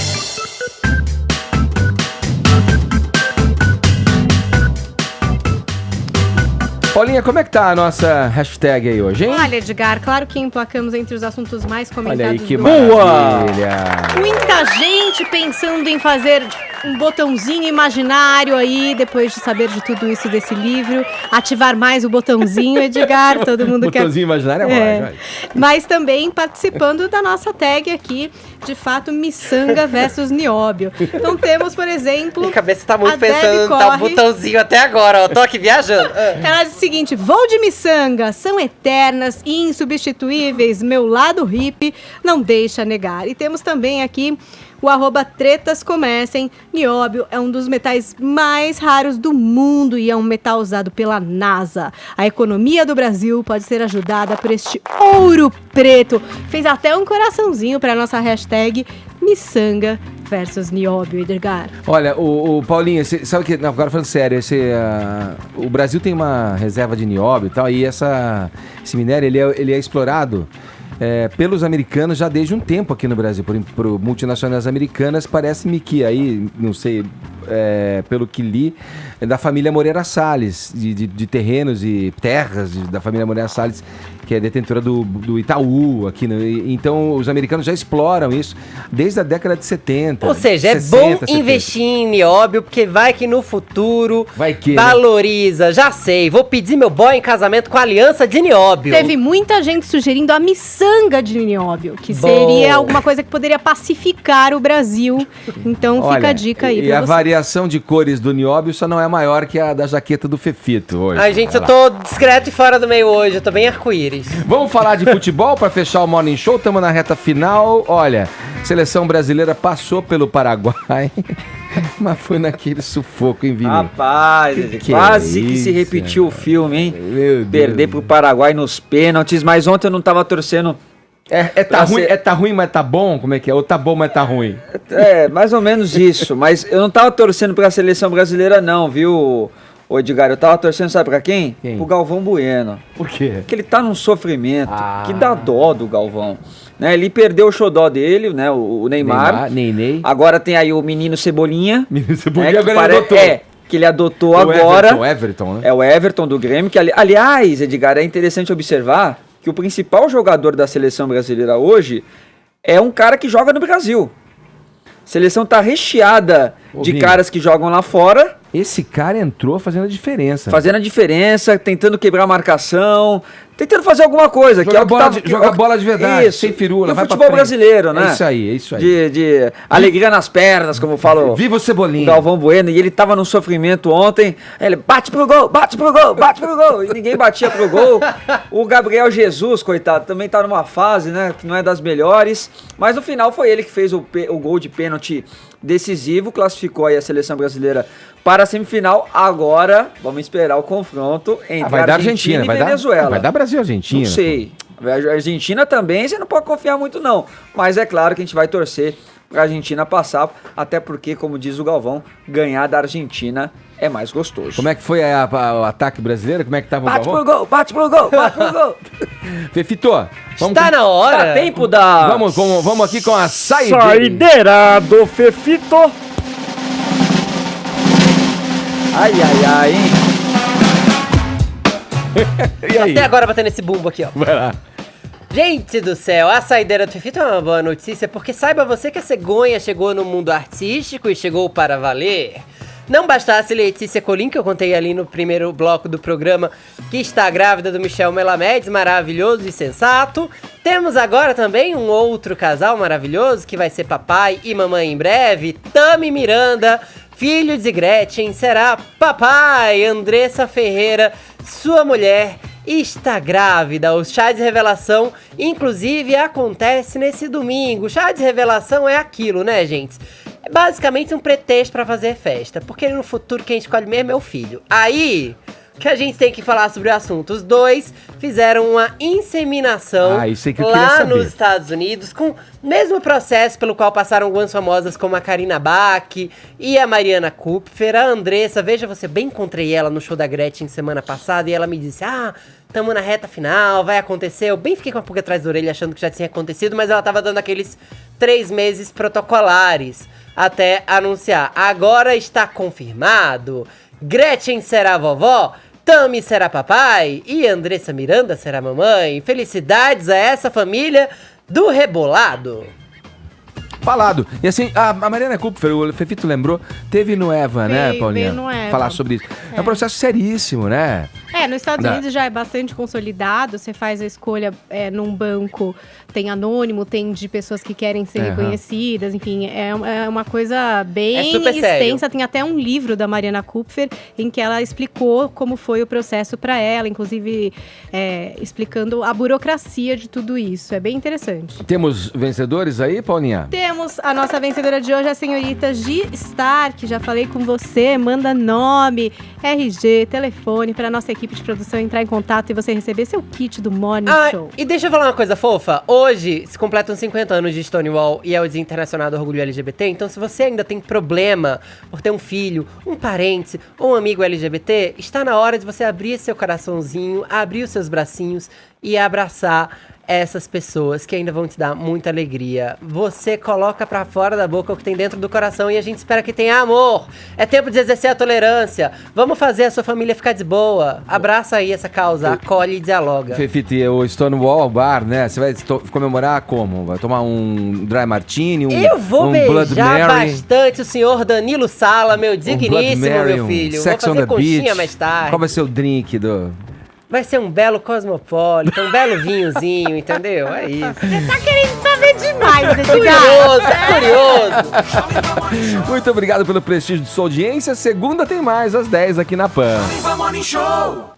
Paulinha, como é que tá a nossa hashtag aí hoje, hein? Olha, Edgar, claro que emplacamos entre os assuntos mais comentados. Olha aí que do maravilha! Muita gente pensando em fazer um botãozinho imaginário aí, depois de saber de tudo isso desse livro. Ativar mais o botãozinho, Edgar, todo mundo quer... Botãozinho imaginário vai. Mas também participando da nossa tag aqui, de fato, Miçanga versus Nióbio. Então temos, por exemplo... Minha cabeça tá muito pensando no tal botãozinho até agora, ó. Tô aqui viajando. Ela diz o seguinte: vou de miçanga, são eternas e insubstituíveis, meu lado hippie não deixa negar. E temos também aqui o @tretascomecem. Nióbio é um dos metais mais raros do mundo e é um metal usado pela NASA. A economia do Brasil pode ser ajudada por este ouro preto. Fez até um coraçãozinho para nossa hashtag Miçanga versus Nióbio, Edgar. Olha, o Paulinho, sabe que, não, agora falando sério, o Brasil tem uma reserva de nióbio e tal, e esse minério ele é explorado pelos americanos já desde um tempo aqui no Brasil, por multinacionais americanas. Parece-me que aí, não sei, pelo que li, da família Moreira Salles, de terrenos e terras da família Moreira Salles, que é detentora do Itaú aqui. Então, os americanos já exploram isso desde a década de 70. Ou seja, 60, é bom 70. Investir em nióbio, porque vai que no futuro valoriza. Né? Já sei, vou pedir meu boy em casamento com aliança de nióbio. Teve muita gente sugerindo a miçanga de nióbio, que seria alguma coisa que poderia pacificar o Brasil. Então, fica a dica aí pra você. E a variação de cores do nióbio só não é maior que a da jaqueta do Fefito hoje. Ai, gente, eu tô discreto e fora do meio hoje, eu tô bem arco-íris. Vamos falar de futebol para fechar o Morning Show, estamos na reta final. Olha, seleção brasileira passou pelo Paraguai, mas foi naquele sufoco, hein, Vini? Rapaz, quase que se repetiu o filme, hein? Perder pro Paraguai nos pênaltis, mas ontem eu não tava torcendo. Tá ruim, mas tá bom? Como é que é? Ou tá bom, mas tá ruim? Mais ou menos isso, mas eu não tava torcendo pra seleção brasileira não, viu? Ô Edgar, eu tava torcendo, sabe pra quem? Pro Galvão Bueno. Por quê? Porque ele tá num sofrimento que dá dó do Galvão. Né? Ele perdeu o xodó dele, né? O Neymar. Ney. Agora tem aí o menino Cebolinha. Menino Cebolinha agora ele adotou. Que ele adotou agora. Everton, né? É o Everton do Grêmio. Que, aliás, Edgar, é interessante observar que o principal jogador da seleção brasileira hoje é um cara que joga no Brasil. A seleção tá recheada de caras que jogam lá fora. Esse cara entrou fazendo a diferença. Fazendo a diferença, tentando quebrar a marcação, tentando fazer alguma coisa. Jogar bola de verdade, sem firula. No futebol brasileiro, né? É isso aí. De alegria nas pernas, como falo. Viva o Cebolinha. Galvão Bueno. E ele tava num sofrimento ontem. Ele bate pro gol, bate pro gol, bate pro gol. E ninguém batia pro gol. O Gabriel Jesus, coitado, também tá numa fase, né? Que não é das melhores. Mas no final foi ele que fez o gol de pênalti decisivo. Classificou aí a seleção brasileira para a semifinal. Agora, vamos esperar o confronto entre Argentina e Venezuela. Vai dar Brasil e Argentina. Não sei. A Argentina também, você não pode confiar muito não. Mas é claro que a gente vai torcer para a Argentina passar, até porque, como diz o Galvão, ganhar da Argentina é mais gostoso. Como é que foi o ataque brasileiro? Como é que tava o Galvão? Bate pro gol, bate pro gol. Fefito, está na hora. Dá tempo da... Vamos aqui com a saideira. Saideira do Fefito. Ai, hein? E aí? Até agora batendo esse bumbo aqui, ó. Vai lá. Gente do céu, a saideira do Fefito é uma boa notícia, porque saiba você que a cegonha chegou no mundo artístico e chegou para valer. Não bastasse Letícia Colin, que eu contei ali no primeiro bloco do programa, que está grávida do Michel Melamedes, maravilhoso e sensato. Temos agora também um outro casal maravilhoso, que vai ser papai e mamãe em breve, Tami Miranda, filho de Gretchen, será papai. Andressa Ferreira, sua mulher, está grávida. O chá de revelação, inclusive, acontece nesse domingo. O chá de revelação é aquilo, né, gente? É basicamente um pretexto pra fazer festa, porque no futuro quem escolhe mesmo é o filho. Aí, que a gente tem que falar sobre o assunto. Os dois fizeram uma inseminação lá nos Estados Unidos, com o mesmo processo pelo qual passaram algumas famosas como a Karina Bach e a Mariana Kupfer. A Andressa, veja você, bem encontrei ela no show da Gretchen semana passada e ela me disse, tamo na reta final, vai acontecer. Eu bem fiquei com a pulga atrás da orelha achando que já tinha acontecido, mas ela tava dando aqueles 3 meses protocolares até anunciar. Agora está confirmado. Gretchen será vovó, Tami será papai e Andressa Miranda será mamãe. Felicidades a essa família do Rebolado. Falado. E assim, a Mariana Kupfer, o Fefito lembrou, teve no Eva, né, Paulinha? No Eva. Falar sobre isso. É um processo seríssimo, né? Nos Estados Unidos já é bastante consolidado. Você faz a escolha num banco, tem anônimo, tem de pessoas que querem ser reconhecidas. Enfim, é uma coisa bem extensa. Sério. Tem até um livro da Mariana Kupfer em que ela explicou como foi o processo para ela, inclusive explicando a burocracia de tudo isso. É bem interessante. Temos vencedores aí, Paulinha? Temos a nossa vencedora de hoje, a senhorita G. Stark. Já falei com você, manda nome, RG, telefone para nossa equipe de produção entrar em contato e você receber seu kit do Morning Show. E deixa eu falar uma coisa fofa. Hoje se completam 50 anos de Stonewall e é o Dia Internacional do Orgulho LGBT. Então, se você ainda tem problema por ter um filho, um parente ou um amigo LGBT, está na hora de você abrir seu coraçãozinho, abrir os seus bracinhos e abraçar essas pessoas que ainda vão te dar muita alegria. Você coloca pra fora da boca o que tem dentro do coração e a gente espera que tenha amor. É tempo de exercer a tolerância. Vamos fazer a sua família ficar de boa. Abraça aí essa causa, acolhe e dialoga. Fefiti, o Stonewall Bar, né? Você vai comemorar como? Vai tomar um Dry Martini, Eu vou beijar bastante o senhor Danilo Sala, meu digníssimo, meu filho. Sex vou fazer on the conchinha beach. mais tarde. Qual vai ser o drink do... Vai ser um belo cosmopolita, um belo vinhozinho, entendeu? É isso. Você tá querendo saber demais, curioso. Muito obrigado pelo prestígio de sua audiência. Segunda tem mais, às 10 aqui na PAN. Morning Show.